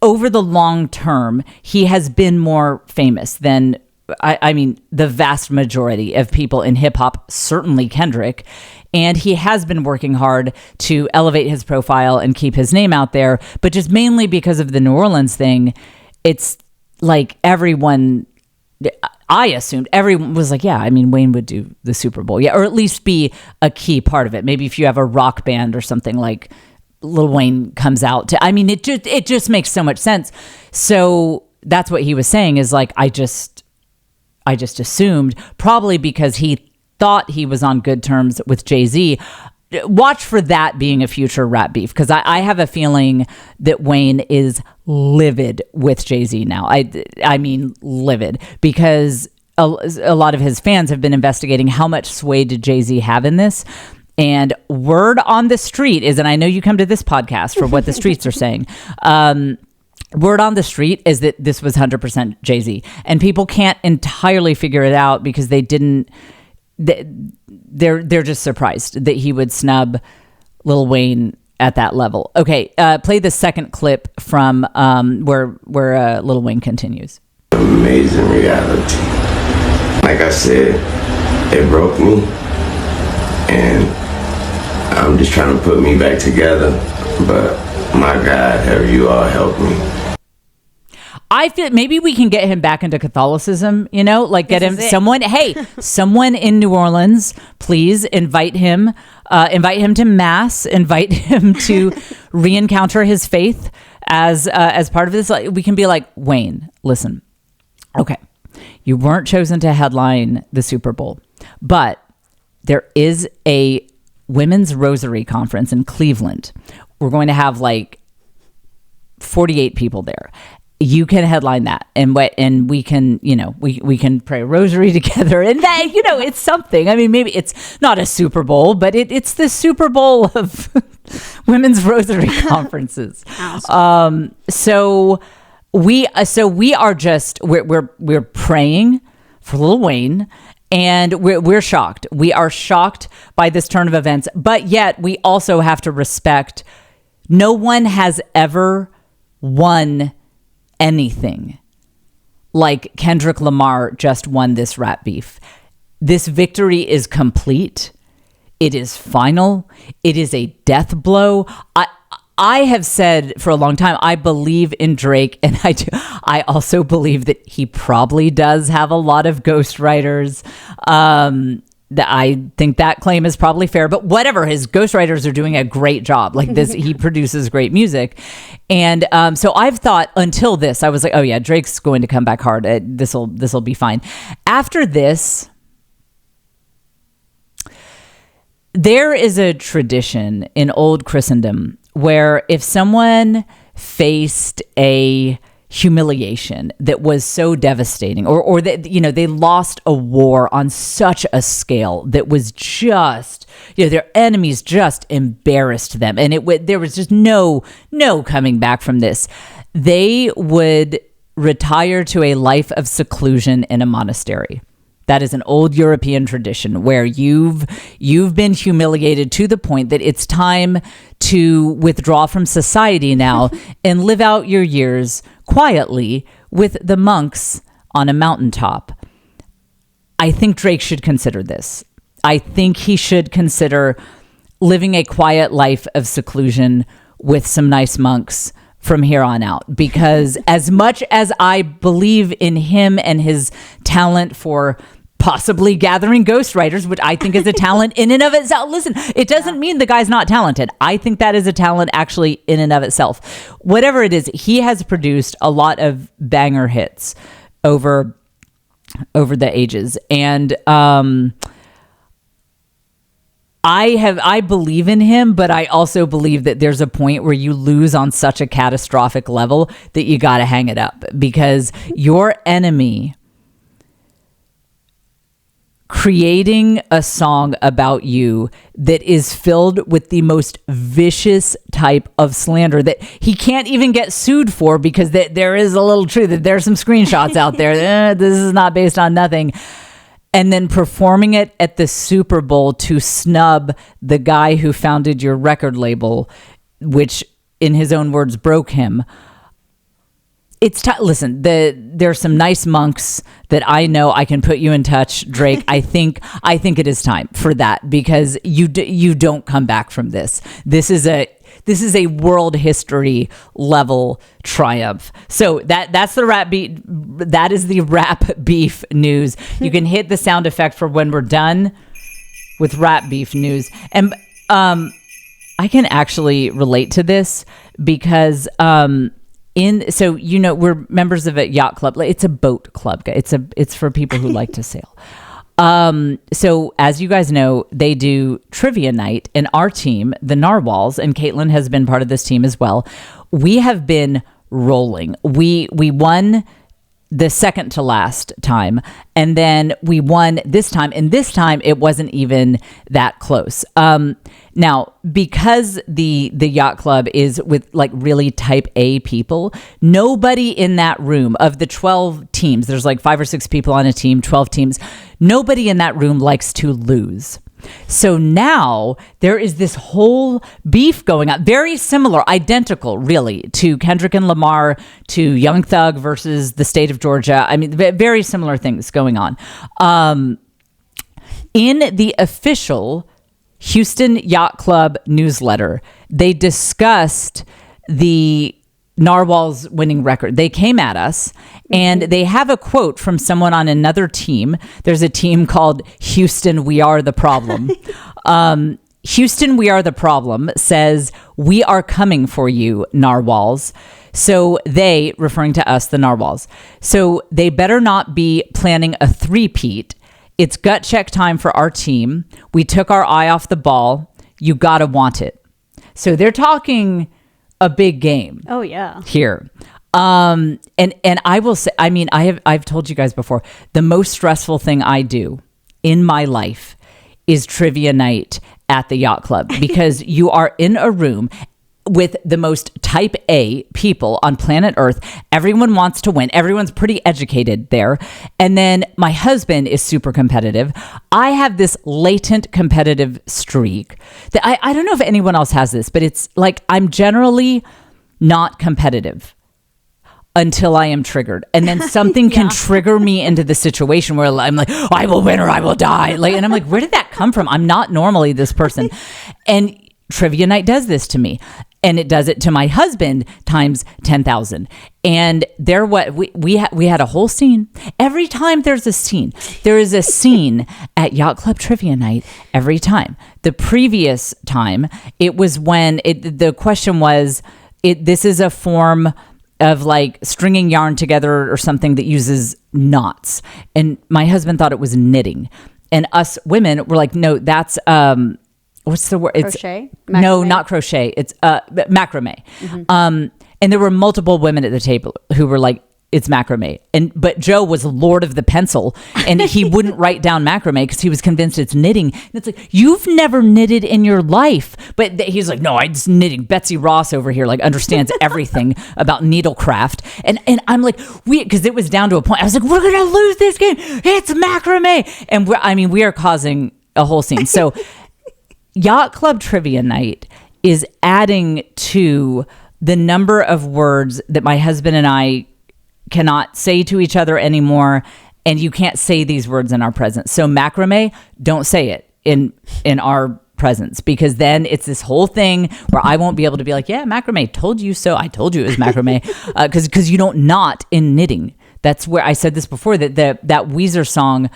over the long term, he has been more famous than, I mean, the vast majority of people in hip hop, certainly Kendrick. And he has been working hard to elevate his profile and keep his name out there. But just mainly because of the New Orleans thing, it's like I assumed everyone was like, yeah, I mean, Wayne would do the Super Bowl. Yeah, or at least be a key part of it. Maybe if you have a rock band or something, like Lil Wayne comes out to, I mean, it just makes so much sense. So that's what he was saying, is like, I just assumed, probably because he thought he was on good terms with Jay-Z. Watch for that being a future rap beef, because I have a feeling that Wayne is livid with Jay-Z now. I mean livid, because a lot of his fans have been investigating how much sway did Jay-Z have in this. And word on the street is, and I know you come to this podcast for what the streets are saying, word on the street is that this was 100% Jay-Z. And people can't entirely figure it out because they didn't. They're just surprised that he would snub Lil Wayne at that level. Okay, play the second clip from where Lil Wayne continues. Amazing reality. Like I said, it broke me, and I'm just trying to put me back together. But my God, have you all helped me? I feel maybe we can get him back into Catholicism, like get him someone in New Orleans, please invite him to mass, invite him to re-encounter his faith as part of this. Like, we can be like, Wayne, listen, okay, you weren't chosen to headline the Super Bowl, but there is a women's rosary conference in Cleveland. We're going to have like 48 people there. You can headline that, and we can, we can pray a rosary together, and that, it's something. I mean, maybe it's not a Super Bowl, but it's the Super Bowl of women's rosary conferences. So we are just we're praying for Lil Wayne, and we're shocked. We are shocked by this turn of events, but yet we also have to respect. No one has ever won anything like Kendrick Lamar just won this rap beef. This victory is complete. It is final. It is a death blow. I have said for a long time, I believe in Drake, and I do. I also believe that he probably does have a lot of ghostwriters. I think that claim is probably fair, but whatever, his ghostwriters are doing a great job. Like this, he produces great music. And so I've thought until this, I was like, oh yeah, Drake's going to come back hard. This'll be fine. After this, there is a tradition in old Christendom where if someone faced a humiliation that was so devastating, or that they lost a war on such a scale that was just their enemies just embarrassed them, and there was just no coming back from this, they would retire to a life of seclusion in a monastery. That is an old European tradition where you've been humiliated to the point that it's time to withdraw from society now and live out your years quietly with the monks on a mountaintop. I think Drake should consider this. I think he should consider living a quiet life of seclusion with some nice monks from here on out, because as much as I believe in him and his talent for possibly gathering ghostwriters, which I think is a talent in and of itself. Listen, it doesn't mean the guy's not talented. I think that is a talent actually in and of itself. Whatever it is, he has produced a lot of banger hits over the ages. And I believe in him, but I also believe that there's a point where you lose on such a catastrophic level that you got to hang it up, because your enemy creating a song about you that is filled with the most vicious type of slander that he can't even get sued for, because there is a little truth that there's some screenshots out there. This is not based on nothing. And then performing it at the Super Bowl to snub the guy who founded your record label, which in his own words broke him. Listen, there's some nice monks that I know I can put you in touch, Drake. I think it is time for that, because you don't come back from this. This is a world history level triumph. So that's the rap beat. That is the rap beef news. You can hit the sound effect for when we're done with rap beef news. And I can actually relate to this because we're members of a yacht club. It's a boat club. It's for people who like to sail. So as you guys know, they do trivia night, and our team, the Narwhals, and Caitlin has been part of this team as well. We have been rolling. We won the second to last time, and then we won this time, and this time it wasn't even that close. Now, because the yacht club is with like really type A people, nobody in that room, of the 12 teams, there's like 5 or 6 people on a team, 12 teams, nobody in that room likes to lose. So now there is this whole beef going on, very similar, identical really, to Kendrick and Lamar, to Young Thug versus the state of Georgia. I mean, very similar things going on. In the official Houston Yacht Club newsletter, they discussed the Narwhals winning record. They came at us, and they have a quote from someone on another team. There's a team called Houston, We Are the Problem. Houston, We Are the Problem says, "We are coming for you, Narwhals." So they, referring to us, the Narwhals, so they better not be planning a three-peat. It's gut check time for our team. We took our eye off the ball. You gotta want it. So they're talking a big game. Oh yeah. Here. And I will say, I mean, I've told you guys before, the most stressful thing I do in my life is trivia night at the yacht club, because you are in a room with the most type A people on planet Earth. Everyone wants to win. Everyone's pretty educated there. And then my husband is super competitive. I have this latent competitive streak that I don't know if anyone else has this, but it's like I'm generally not competitive until I am triggered. And then something can trigger me into the situation where I'm like, I will win or I will die. And I'm like, where did that come from? I'm not normally this person. And trivia night does this to me. And it does it to my husband times 10,000. And we had a whole scene. Every time there's a scene, there is a scene at Yacht Club Trivia Night every time. The previous time, it was when the question was, this is a form of like stringing yarn together or something that uses knots. And my husband thought it was knitting. And us women were like, no, that's... what's the word? Crochet? No, not crochet. It's macrame. Mm-hmm. And there were multiple women at the table who were like, it's macrame. But Joe was lord of the pencil, and he wouldn't write down macrame because he was convinced it's knitting. And it's like, you've never knitted in your life. But he's like, no, I'm just knitting. Betsy Ross over here like understands everything about needlecraft. And I'm like, because it was down to a point. I was like, we're going to lose this game. It's macrame. And we are causing a whole scene. So Yacht Club Trivia Night is adding to the number of words that my husband and I cannot say to each other anymore, and you can't say these words in our presence. So macrame, don't say it in our presence, because then it's this whole thing where I won't be able to be like, yeah, macrame, told you so. I told you it was macrame. Because you don't knot in knitting. That's where I said this before, that that Weezer song,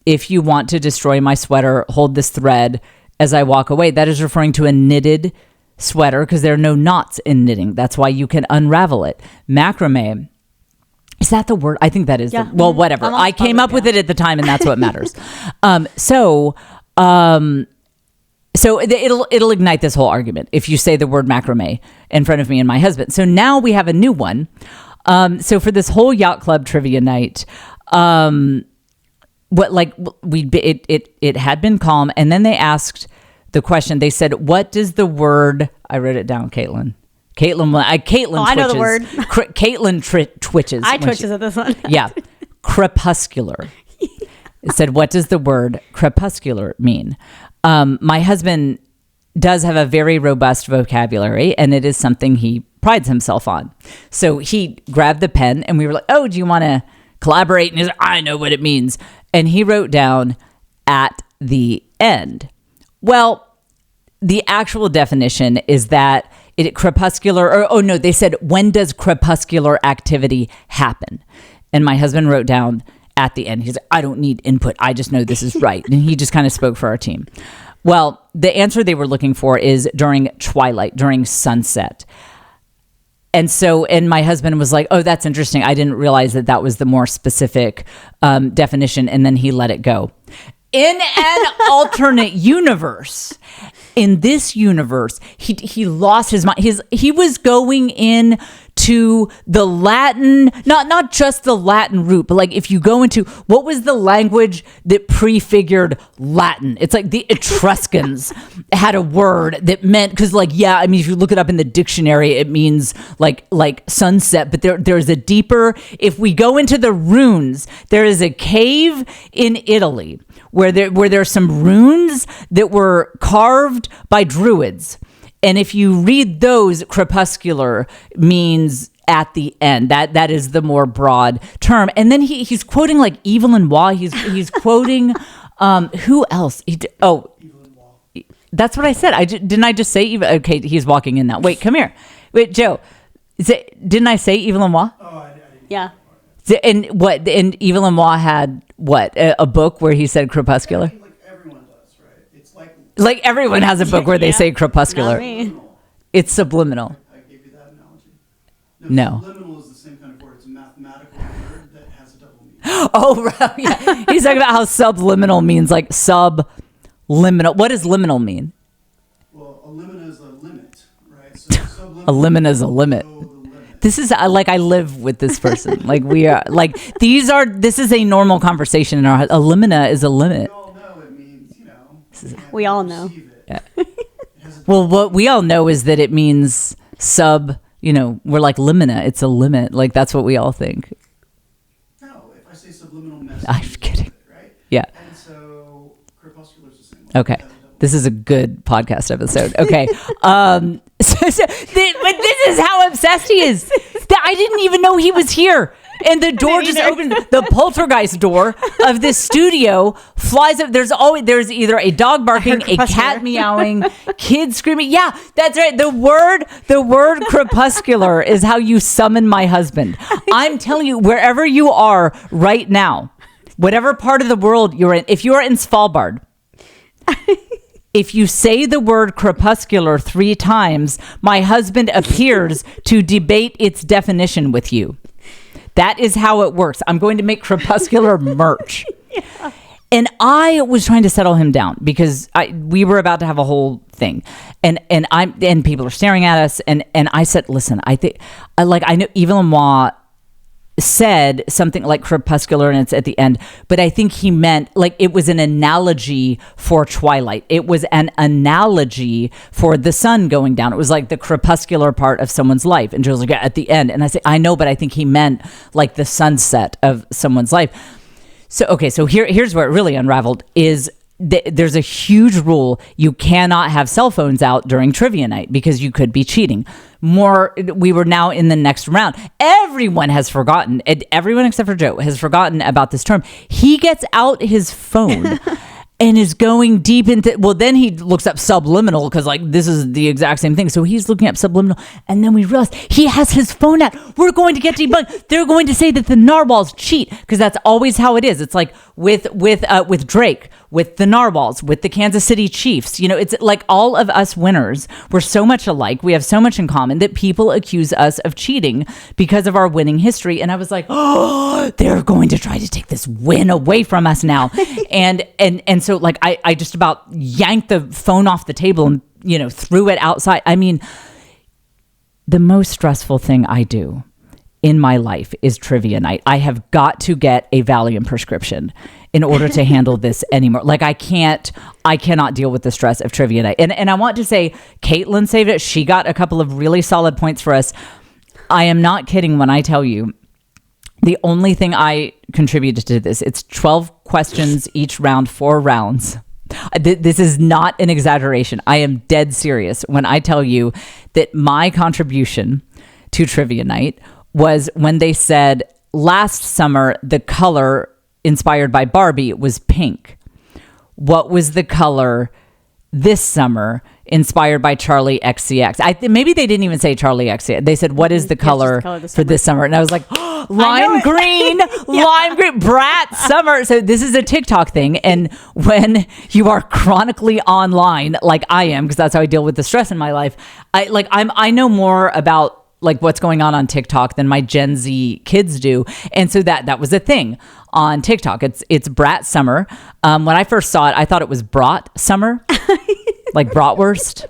if you want to destroy my sweater, hold this thread as I walk away. That is referring to a knitted sweater because there are no knots in knitting. That's why you can unravel it. Macrame. Is that the word? I think that is. Yeah. Well, whatever. I came up with it at the time, and that's what matters. So it'll ignite this whole argument if you say the word macrame in front of me and my husband. So now we have a new one. So for this whole yacht club trivia night, it had been calm, and then they asked the question. They said, "What does the word?" I wrote it down, Caitlin. Caitlin twitches. I know the word. Caitlin twitches. I twitches at this one. Yeah, crepuscular. It said, "What does the word crepuscular mean?" My husband does have a very robust vocabulary, and it is something he prides himself on. So he grabbed the pen, and we were like, "Oh, do you want to collaborate?" And he's like, "I know what it means." And he wrote down "at the end." Well, the actual definition is that crepuscular, they said, when does crepuscular activity happen? And my husband wrote down "at the end." He's like, "I don't need input. I just know this is right." And he just kind of spoke for our team. Well, the answer they were looking for is during twilight, during sunset. And my husband was like, "Oh, that's interesting. I didn't realize that was the more specific definition." And then he let it go. In an alternate universe, in this universe, he lost his mind. He was going in to the Latin, not just the Latin root, but like if you go into what was the language that prefigured Latin? It's like the Etruscans had a word that meant, because if you look it up in the dictionary, it means like sunset, but there's a deeper. If we go into the runes, there is a cave in Italy where there are some runes that were carved by druids. And if you read those, crepuscular means at the end. That is the more broad term. And then he's quoting like Evelyn Waugh. He's quoting who else? That's what I said. Didn't I just say okay, he's walking in now. Wait, come here. Wait, Joe. Didn't I say Evelyn Waugh? Oh, I didn't. Yeah. And Evelyn Waugh had what? A book where he said crepuscular? Like everyone does, right? It's like everyone has a book where they say crepuscular. Not me. It's subliminal. I gave you that analogy. No. Subliminal is the same kind of word. It's a mathematical word that has a double meaning. Oh, right. Yeah. He's talking about how subliminal means like subliminal. What does liminal mean? Well, a limit is a limit, right? So subliminal A limit is a limit. below the limit. This is I live with this person. Like we are like this is a normal conversation in our house. A limina is a limit. We all know it means, you can't We all know. perceive it. Yeah. It has a Well, what we all know is that it means we're like limina. It's a limit. Like that's what we all think. No, if I say subliminal message, I'm kidding. right? Yeah. And so crepuscular is the same. Okay. It has a double This is a good podcast episode. Okay. But this is how obsessed he is. I didn't even know he was here. And the door just opened. The poltergeist door of this studio flies up. There's either a dog barking, a cat meowing, kids screaming. Yeah, that's right. The word crepuscular is how you summon my husband. I'm telling you, wherever you are right now, whatever part of the world you're in, if you are in Svalbard, if you say the word crepuscular 3 times, my husband appears to debate its definition with you. That is how it works. I'm going to make crepuscular merch. Yeah. And I was trying to settle him down because we were about to have a whole thing. And people are staring at us. And I said, listen, I know Evelyn Waugh said something like crepuscular and it's at the end, but I think he meant like it was an analogy for twilight. It was an analogy for the sun going down. It was like the crepuscular part of someone's life. And Joe's like, yeah, at the end. And I say, I know, but I think he meant like the sunset of someone's life. So, okay, so here's where it really unraveled is there's a huge rule. You cannot have cell phones out during trivia night because you could be cheating. We were now in the next round. Everyone has forgotten, everyone except for Joe has forgotten about this term. He gets out his phone and is going deep into, well, then he looks up subliminal because like this is the exact same thing. So he's looking up subliminal, and then we realize he has his phone out. We're going to get debunked. They're going to say that the narwhals cheat because that's always how it is. It's like with Drake, with the narwhals, with the Kansas City Chiefs. You know, it's like all of us winners, we're so much alike. We have so much in common that people accuse us of cheating because of our winning history. And I was like, oh, they're going to try to take this win away from us now. and so like I just about yanked the phone off the table and, you know, threw it outside. I mean, the most stressful thing I do in my life is trivia night. I have got to get a Valium prescription in order to handle this anymore. Like I cannot deal with the stress of trivia night. And I want to say, Caitlin saved it. She got a couple of really solid points for us. I am not kidding when I tell you the only thing I contributed to this, it's 12 questions each round, 4 rounds. This is not an exaggeration. I am dead serious when I tell you that my contribution to trivia night was when they said last summer the color inspired by Barbie was pink. What was the color this summer inspired by Charlie XCX? Maybe they didn't even say Charlie XCX. They said, what is the color for this summer? And I was like, oh, lime green, lime green, Brat Summer. So this is a TikTok thing. And when you are chronically online, like I am, because that's how I deal with the stress in my life, I know more about like what's going on TikTok than my Gen Z kids do. And so that was a thing on TikTok. It's Brat Summer. When I first saw it, I thought it was Brat Summer, like bratwurst.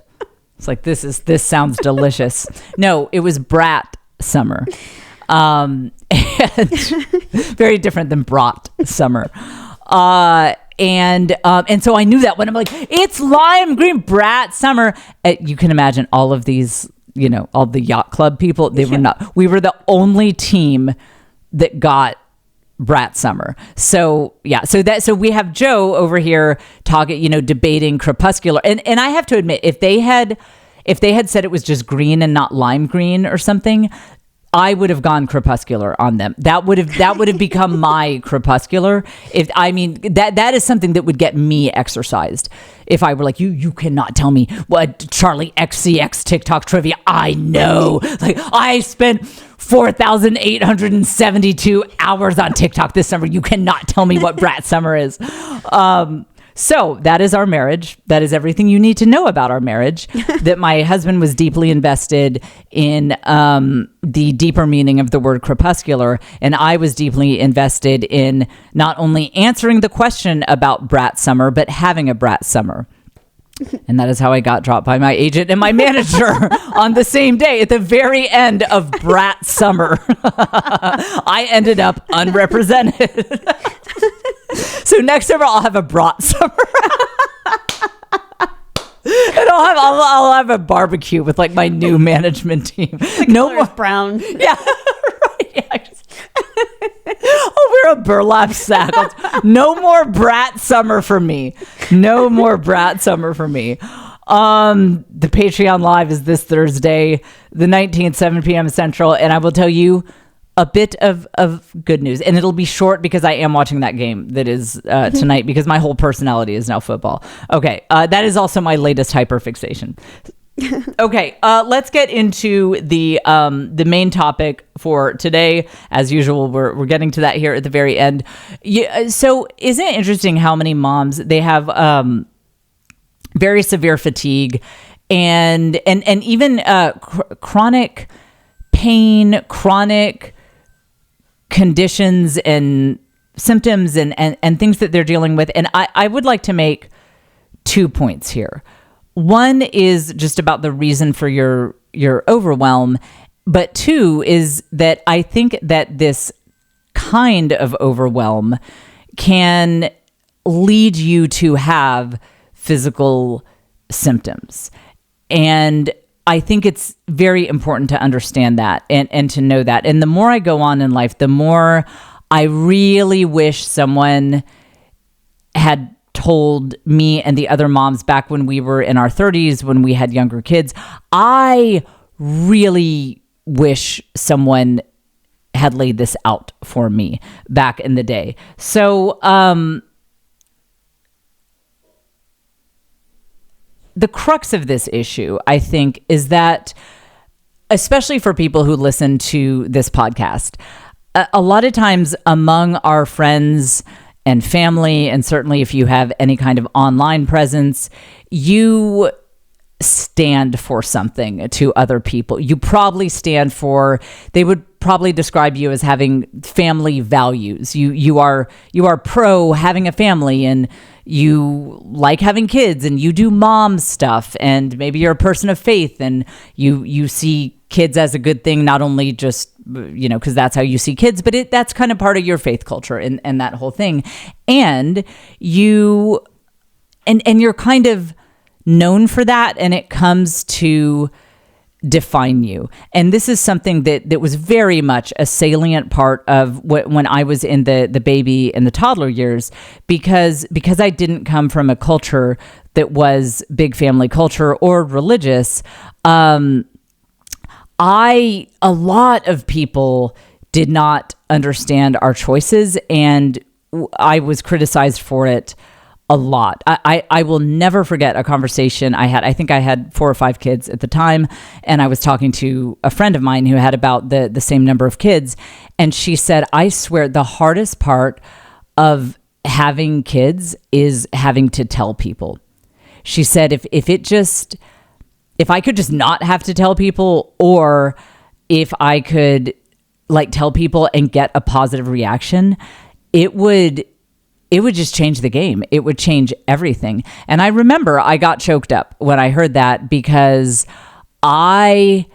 It's like, this sounds delicious. No, it was Brat Summer. And very different than Brat Summer. And so I knew that when I'm like, it's lime green Brat Summer. You can imagine all of these, you know, all the yacht club people, were not, we were the only team that got Brat Summer. So yeah, so we have Joe over here talking, you know, debating Crepuscular. And I have to admit, if they had said it was just green and not lime green or something, I would have gone Crepuscular on them. That would have become my Crepuscular. That is something that would get me exercised. If I were like, you cannot tell me what Charlie XCX TikTok trivia. I know. Like I spent 4,872 hours on TikTok this summer. You cannot tell me what Brat Summer is. So that is our marriage. That is everything you need to know about our marriage. That my husband was deeply invested in the deeper meaning of the word crepuscular, and I was deeply invested in not only answering the question about Brat Summer, but having a Brat Summer. And that is how I got dropped by my agent and my manager on the same day at the very end of Brat Summer. I ended up unrepresented. So next summer I'll have a Brat Summer. And I'll have a barbecue with like my new management team. No more brown. Yeah. Right. Yeah. I'll wear a burlap sack. No more Brat Summer for me. No more Brat Summer for me. The Patreon Live is this Thursday, the 19th, 7 p.m. Central. And I will tell you a bit of good news. And it'll be short because I am watching that game that is tonight because my whole personality is now football. Okay. That is also my latest hyperfixation. Okay, let's get into the main topic for today. As usual, we're getting to that here at the very end. Yeah, so isn't it interesting how many moms, they have very severe fatigue and even chronic pain, chronic conditions and symptoms and things that they're dealing with. And I would like to make 2 points here. One is just about the reason for your overwhelm, but 2 is that I think that this kind of overwhelm can lead you to have physical symptoms. And I think it's very important to understand that and to know that. And the more I go on in life, the more I really wish someone had told me and the other moms back when we were in our 30s, when we had younger kids. I really wish someone had laid this out for me back in the day. So the crux of this issue, I think, is that, especially for people who listen to this podcast, a lot of times among our friends and family, and certainly if you have any kind of online presence, you stand for something to other people. You probably stand for, they would probably describe you as having family values. You are pro having a family, and you like having kids, and you do mom stuff, and maybe you're a person of faith, and you see kids as a good thing, not only just, because that's how you see kids, but that's kind of part of your faith culture and that whole thing. And you're kind of known for that, and it comes to define you. And this is something that was very much a salient part of when I was in the baby and the toddler years, because I didn't come from a culture that was big family culture or religious. A lot of people did not understand our choices, and I was criticized for it a lot. I will never forget a conversation I had. I think I had 4 or 5 kids at the time, and I was talking to a friend of mine who had about the same number of kids, and she said, I swear the hardest part of having kids is having to tell people. She said, if I could just not have to tell people, or if I could tell people and get a positive reaction, it would just change the game. It would change everything. And I remember I got choked up when I heard that, because I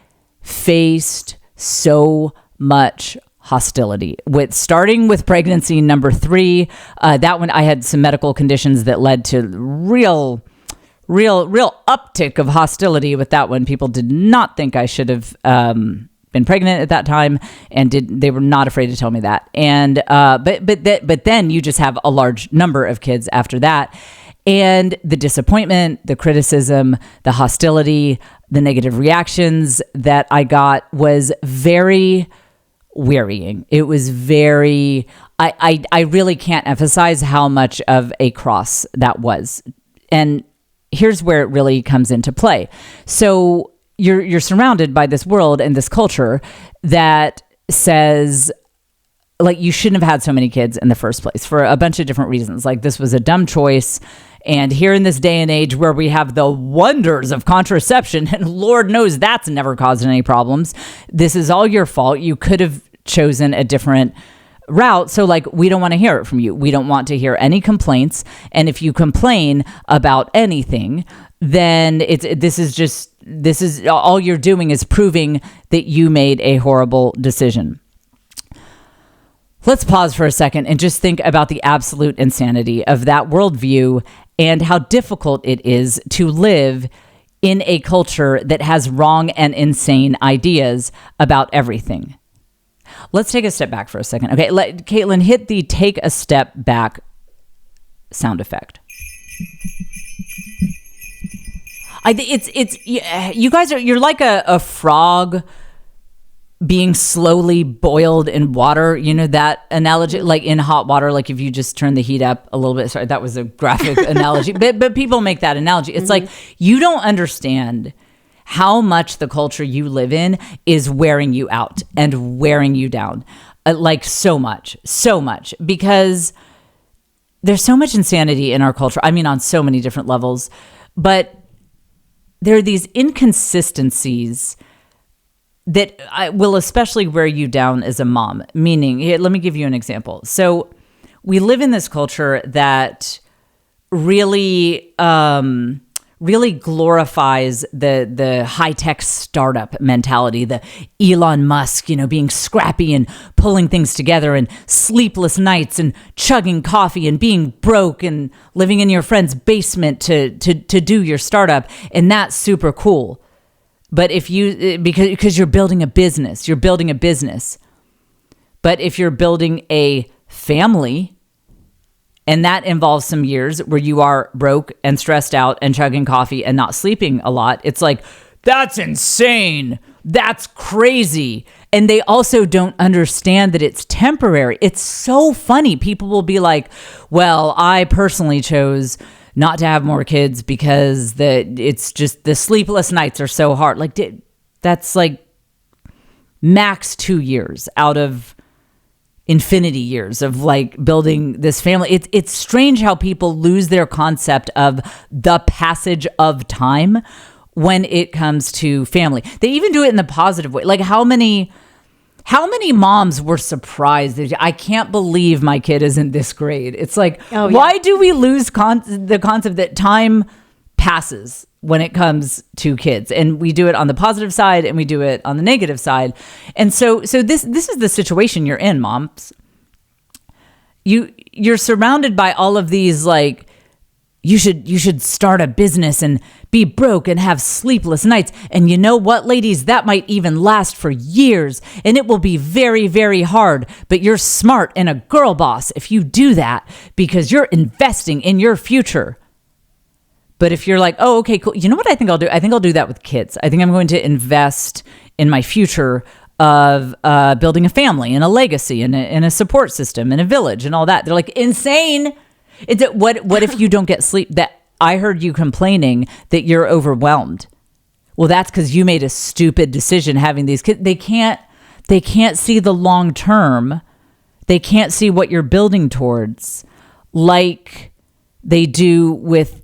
faced so much hostility starting with pregnancy number 3. That one, I had some medical conditions that led to real uptick of hostility with that one. People did not think I should have been pregnant at that time, and they were not afraid to tell me that. And but then you just have a large number of kids after that, and the disappointment, the criticism, the hostility, the negative reactions that I got was very wearying. It was very, I really can't emphasize how much of a cross that was. And here's where it really comes into play. So you're surrounded by this world and this culture that says, you shouldn't have had so many kids in the first place for a bunch of different reasons. This was a dumb choice. And here in this day and age where we have the wonders of contraception, and Lord knows that's never caused any problems, this is all your fault. You could have chosen a different route. So we don't want to hear it from you. We don't want to hear any complaints. And if you complain about anything, then this is all you're doing is proving that you made a horrible decision. Let's pause for a second and just think about the absolute insanity of that worldview and how difficult it is to live in a culture that has wrong and insane ideas about everything. Let's take a step back for a second. Okay, Caitlin, hit the take a step back sound effect. You guys you're like a frog being slowly boiled in water. You know that analogy, in hot water, if you just turn the heat up a little bit. Sorry, that was a graphic analogy, but people make that analogy. It's you don't understand how much the culture you live in is wearing you out and wearing you down. So much, because there's so much insanity in our culture. I mean, on so many different levels, but there are these inconsistencies that will especially wear you down as a mom. Meaning, let me give you an example. So we live in this culture that really glorifies the high-tech startup mentality, the Elon Musk, being scrappy and pulling things together, and sleepless nights and chugging coffee and being broke and living in your friend's basement to do your startup. And that's super cool. But if because you're building a business. But if you're building a family, and that involves some years where you are broke and stressed out and chugging coffee and not sleeping a lot, it's that's insane. That's crazy. And they also don't understand that it's temporary. It's so funny. People will be like, well, I personally chose not to have more kids because it's just the sleepless nights are so hard. Like that's like max 2 years out of infinity years of like building this family. It's strange how people lose their concept of the passage of time when it comes to family. They even do it in the positive way. Like how many moms were surprised that I can't believe my kid is in this grade? It's like, why do we lose the concept that time passes when it comes to kids? And we do it on the positive side and we do it on the negative side. And so this is the situation you're in, moms. You're surrounded by all of these like, you should start a business and be broke and have sleepless nights. And you know what, ladies, that might even last for years and it will be very, very hard. But you're smart and a girl boss if you do that because you're investing in your future. But if you're like, oh, okay, cool. You know what I think I'll do? I think I'll do that with kids. I think I'm going to invest in my future of building a family and a legacy and a support system and a village and all that. They're like, insane. What if you don't get sleep? That I heard you complaining that you're overwhelmed. Well, that's because you made a stupid decision having these kids. They can't see the long term. They can't see what you're building towards like they do with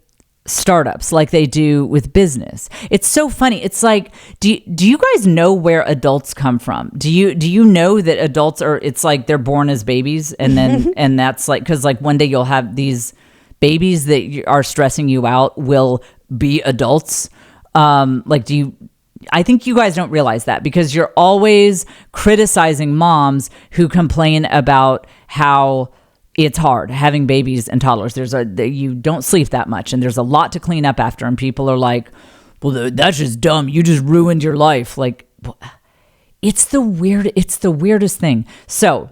startups, like they do with business. It's so funny. It's like, do you guys know where adults come from? Do you know that adults it's like they're born as babies and then and that's like, because like one day you'll have these babies that are stressing you out will be adults. I think you guys don't realize that because you're always criticizing moms who complain about how it's hard having babies and toddlers. You don't sleep that much and there's a lot to clean up after. And people are like, well, that's just dumb. You just ruined your life. Like, it's the weirdest thing. So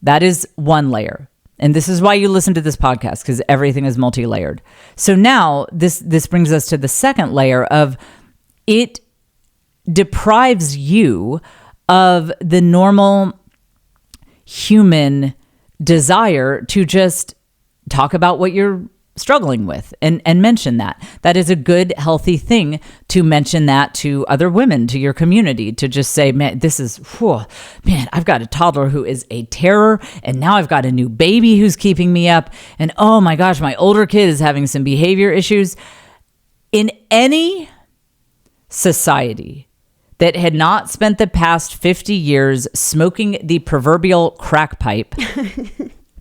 that is one layer. And this is why you listen to this podcast, because everything is multi-layered. So now this brings us to the second layer of it deprives you of the normal human desire to just talk about what you're struggling with and mention that. That is a good, healthy thing to mention that to other women, to your community, to just say, man, I've got a toddler who is a terror. And now I've got a new baby who's keeping me up. And oh my gosh, my older kid is having some behavior issues. In any society that had not spent the past 50 years smoking the proverbial crack pipe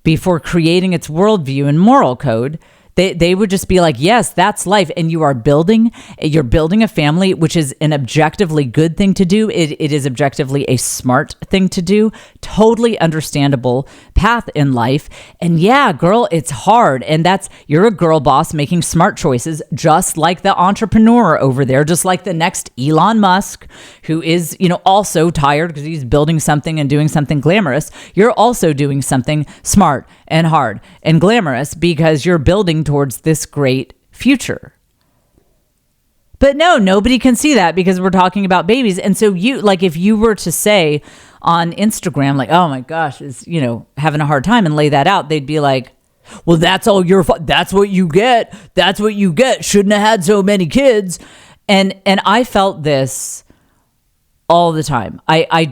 before creating its worldview and moral code, they would just be like, yes, that's life. And you're building a family, which is an objectively good thing to do. It is objectively a smart thing to do. Totally understandable path in life. And yeah, girl, it's hard. And you're a girl boss making smart choices, just like the entrepreneur over there, just like the next Elon Musk, who is, also tired because he's building something and doing something glamorous. You're also doing something smart and hard and glamorous because you're building towards this great future. But no, nobody can see that because we're talking about babies. And so if you were to say on Instagram, like, oh my gosh, is, having a hard time and lay that out, they'd be like, well, that's all your fault. That's what you get. That's what you get. Shouldn't have had so many kids. And I felt this all the time. I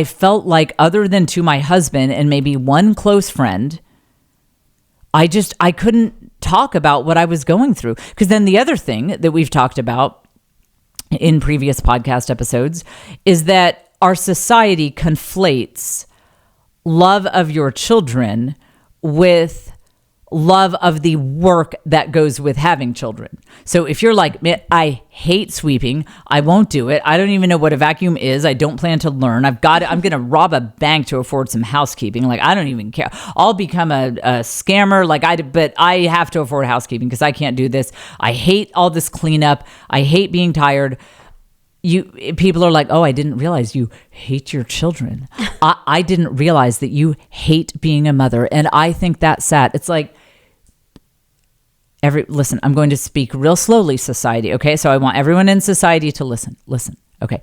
felt like, other than to my husband and maybe one close friend, I couldn't talk about what I was going through. Because then the other thing that we've talked about in previous podcast episodes is that our society conflates love of your children with love of the work that goes with having children. So if you're like, man, I hate sweeping, I won't do it. I don't even know what a vacuum is. I don't plan to learn. I'm going to rob a bank to afford some housekeeping. Like, I don't even care. I'll become a scammer. But I have to afford housekeeping because I can't do this. I hate all this cleanup. I hate being tired. People are like, oh, I didn't realize you hate your children. I didn't realize that you hate being a mother. And I think that's sad. It's like, listen, I'm going to speak real slowly, society. Okay. So I want everyone in society to listen. Okay.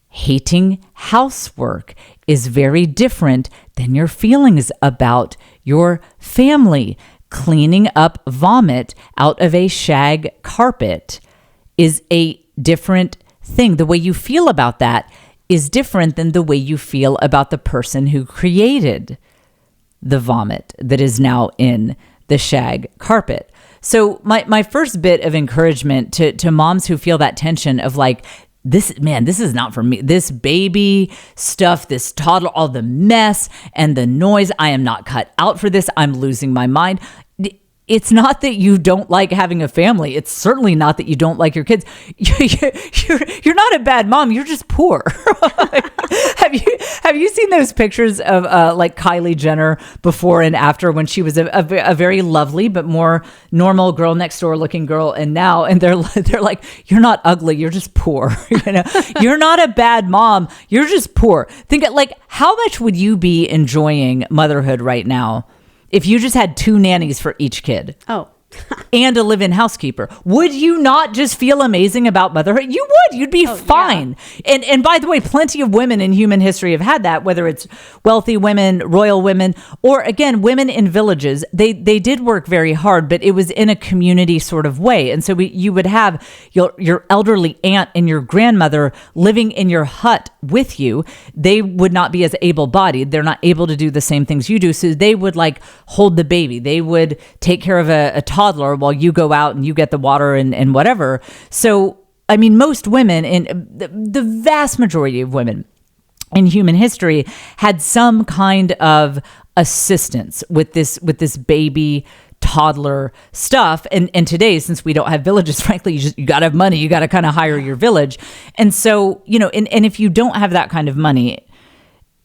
Hating housework is very different than your feelings about your family. cleaning up vomit out of a shag carpet is a different thing. The way you feel about that is different than the way you feel about the person who created the vomit that is now in the shag carpet. So my first bit of encouragement to moms who feel that tension of like, this is not for me. This baby stuff, this toddler, all the mess and the noise. I am not cut out for this. I'm losing my mind. It's not that you don't like having a family. It's certainly not that you don't like your kids. You're not a bad mom. You're just poor. Have you seen those pictures of like Kylie Jenner before and after when she was a very lovely but more normal girl next door looking girl, and now they're like, you're not ugly. You're just poor. You're not a bad mom. You're just poor. Think like, how much would you be enjoying motherhood right now if you just had 2 nannies for each kid? Oh. And a live-in housekeeper? Would you not just feel amazing about motherhood? You would. You'd be fine. Yeah. And by the way, plenty of women in human history have had that, whether it's wealthy women, royal women, or again, women in villages. They did work very hard, but it was in a community sort of way. And so you would have your elderly aunt and your grandmother living in your hut with you. They would not be as able-bodied. They're not able to do the same things you do. So they would like hold the baby. They would take care of a toddler while you go out and you get the water and whatever. So, I mean, most women, and the vast majority of women in human history had some kind of assistance with this baby toddler stuff. And today, since we don't have villages, frankly, you got to have money. You got to kind of hire your village. And so, and if you don't have that kind of money,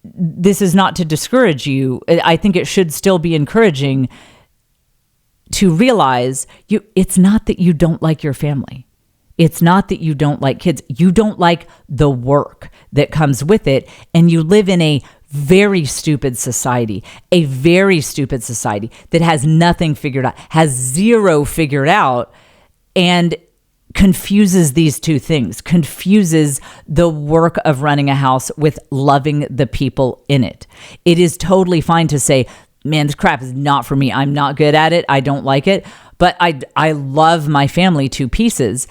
this is not to discourage you. I think it should still be encouraging to realize it's not that you don't like your family. It's not that you don't like kids. You don't like the work that comes with it. And you live in a very stupid society that has nothing figured out, has zero figured out, and confuses these two things, confuses the work of running a house with loving the people in it. It is totally fine to say, man, this crap is not for me. I'm not good at it. I don't like it. But I love my family to pieces.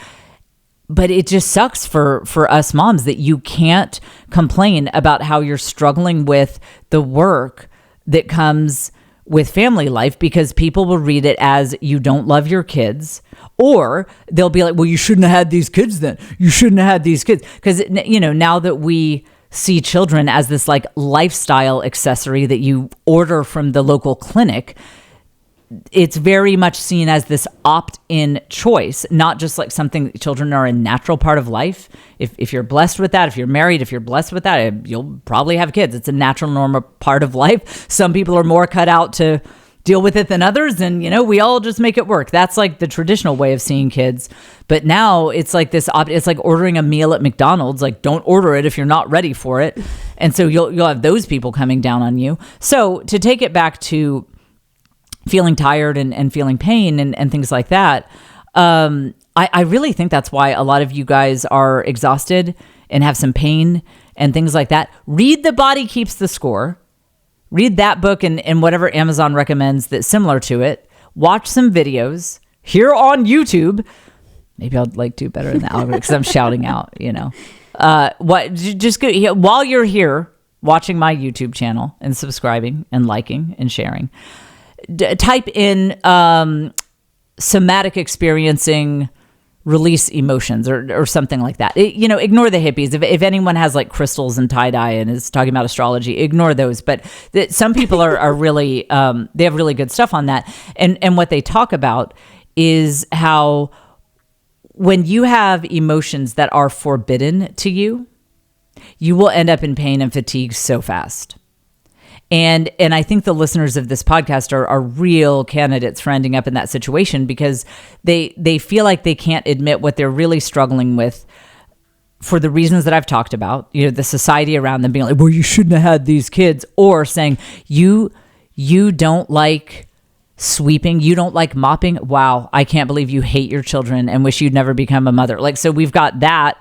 But it just sucks for us moms that you can't complain about how you're struggling with the work that comes with family life, because people will read it as you don't love your kids, or they'll be like, well, you shouldn't have had these kids then. You shouldn't have had these kids. Because, now that we see children as this like lifestyle accessory that you order from the local clinic, it's very much seen as this opt-in choice, not just like something children are a natural part of life. If you're blessed with that, if you're married, if you're blessed with that, you'll probably have kids. It's a natural, normal part of life. Some people are more cut out to deal with it than others, and we all just make it work. That's like the traditional way of seeing kids. But now it's like this it's like ordering a meal at McDonald's. Like, don't order it if you're not ready for it. And so you'll have those people coming down on you. So to take it back to feeling tired and feeling pain and things like that, I really think that's why a lot of you guys are exhausted and have some pain and things like that. Read The Body Keeps the Score. Read that book and whatever Amazon recommends that's similar to it. Watch some videos here on YouTube. Maybe I'll do better in the algorithm because I'm shouting out, just go while you're here watching my YouTube channel and subscribing and liking and sharing. Type in somatic experiencing release emotions or something like that. Ignore the hippies. If anyone has like crystals and tie-dye and is talking about astrology, ignore those. But some people are really, they have really good stuff on that. And what they talk about is how when you have emotions that are forbidden to you, you will end up in pain and fatigue so fast. And I think the listeners of this podcast are real candidates for ending up in that situation, because they feel like they can't admit what they're really struggling with for the reasons that I've talked about. The society around them being like, well, you shouldn't have had these kids, or saying you don't like sweeping, you don't like mopping. Wow, I can't believe you hate your children and wish you'd never become a mother. So we've got that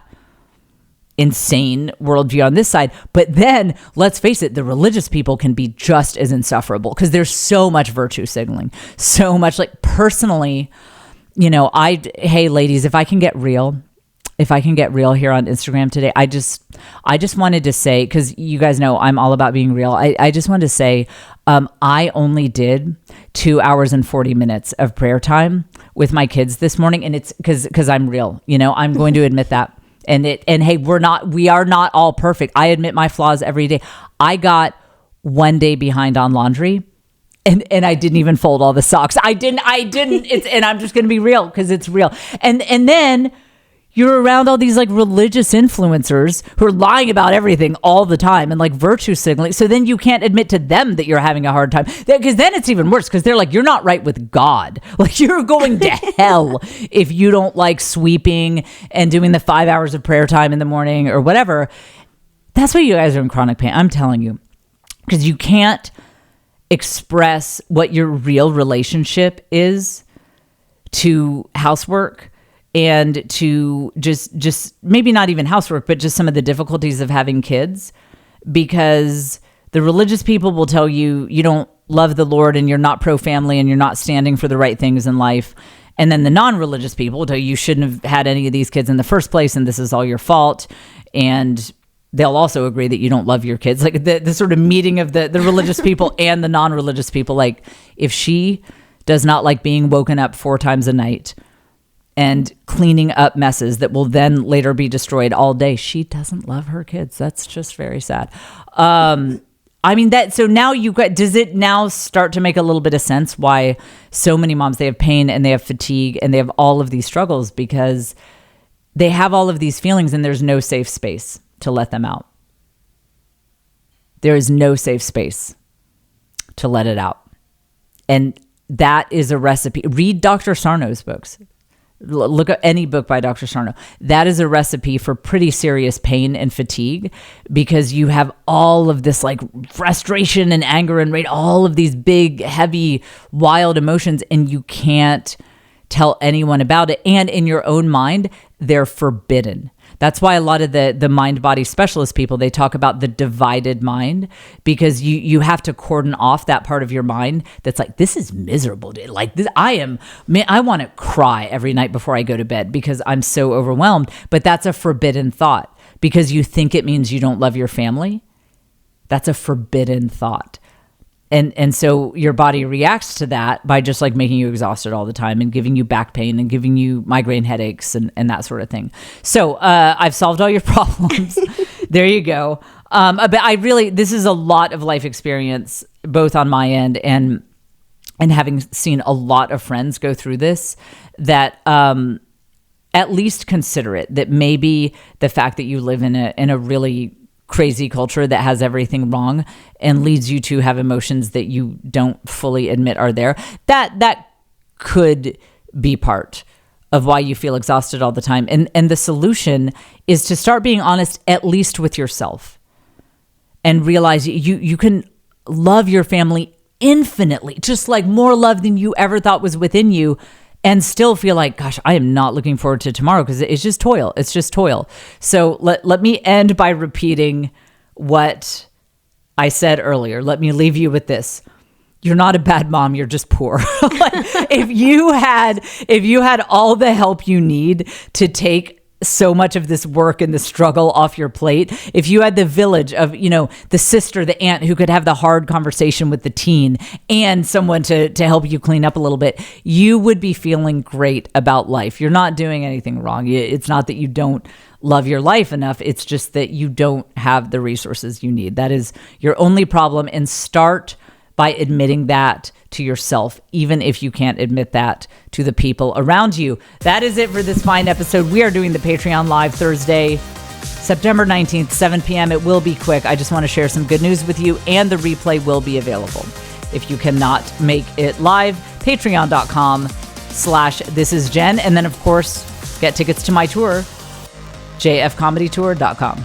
insane worldview on this side. But then let's face it, the religious people can be just as insufferable because there's so much virtue signaling, so much. Like personally, hey ladies, if I can get real here on Instagram today, I just wanted to say, because you guys know I'm all about being real. I just wanted to say, I only did 2 hours and 40 minutes of prayer time with my kids this morning. And it's because I'm real, I'm going to admit that. And hey, we are not all perfect. I admit my flaws every day. I got 1 day behind on laundry and I didn't even fold all the socks. I didn't, and I'm just going to be real because it's real. And then you're around all these like religious influencers who are lying about everything all the time and like virtue signaling. So then you can't admit to them that you're having a hard time, because then it's even worse because they're like, you're not right with God. Like you're going to hell if you don't like sweeping and doing the 5 hours of prayer time in the morning or whatever. That's why you guys are in chronic pain. I'm telling you, because you can't express what your real relationship is to housework and to just maybe not even housework, but just some of the difficulties of having kids, because the religious people will tell you you don't love the Lord and you're not pro-family and you're not standing for the right things in life. And then the non-religious people will tell you shouldn't have had any of these kids in the first place and this is all your fault. And they'll also agree that you don't love your kids. Like the sort of meeting of the religious people and the non-religious people. Like if she does not like being woken up 4 times a night and cleaning up messes that will then later be destroyed all day, she doesn't love her kids. That's just very sad. So now does it now start to make a little bit of sense why so many moms, they have pain and they have fatigue and they have all of these struggles because they have all of these feelings and there's no safe space to let them out. There is no safe space to let it out. And that is a recipe. Read Dr. Sarno's books. Look at any book by Dr. Sarno. That is a recipe for pretty serious pain and fatigue, because you have all of this like frustration and anger and rage, all of these big, heavy, wild emotions, and you can't tell anyone about it. And in your own mind, they're forbidden. That's why a lot of the mind-body specialist people, they talk about the divided mind, because you have to cordon off that part of your mind that's like, this is miserable, dude. Like this, I want to cry every night before I go to bed because I'm so overwhelmed. But that's a forbidden thought because you think it means you don't love your family. That's a forbidden thought. And so your body reacts to that by just like making you exhausted all the time and giving you back pain and giving you migraine headaches and that sort of thing. So I've solved all your problems. There you go. But this is a lot of life experience, both on my end and having seen a lot of friends go through this, that at least consider it, that maybe the fact that you live in a really crazy culture that has everything wrong and leads you to have emotions that you don't fully admit are there, that could be part of why you feel exhausted all the time. And the solution is to start being honest, at least with yourself, and realize you can love your family infinitely, just like more love than you ever thought was within you, and still feel like, gosh, I am not looking forward to tomorrow because it's just toil. It's just toil. So let me end by repeating what I said earlier. Let me leave you with this. You're not a bad mom. You're just poor. If you had all the help you need to take so much of this work and the struggle off your plate, if you had the village of, the sister, the aunt who could have the hard conversation with the teen and someone to help you clean up a little bit, you would be feeling great about life. You're not doing anything wrong. It's not that you don't love your life enough. It's just that you don't have the resources you need. That is your only problem. And start by admitting that to yourself, even if you can't admit that to the people around you. That is it for this fine episode. We are doing the Patreon Live Thursday, September 19th, 7 p.m. It will be quick. I just want to share some good news with you, and the replay will be available. If you cannot make it live, patreon.com/thisisjen. And then, of course, get tickets to my tour, jfcomedytour.com.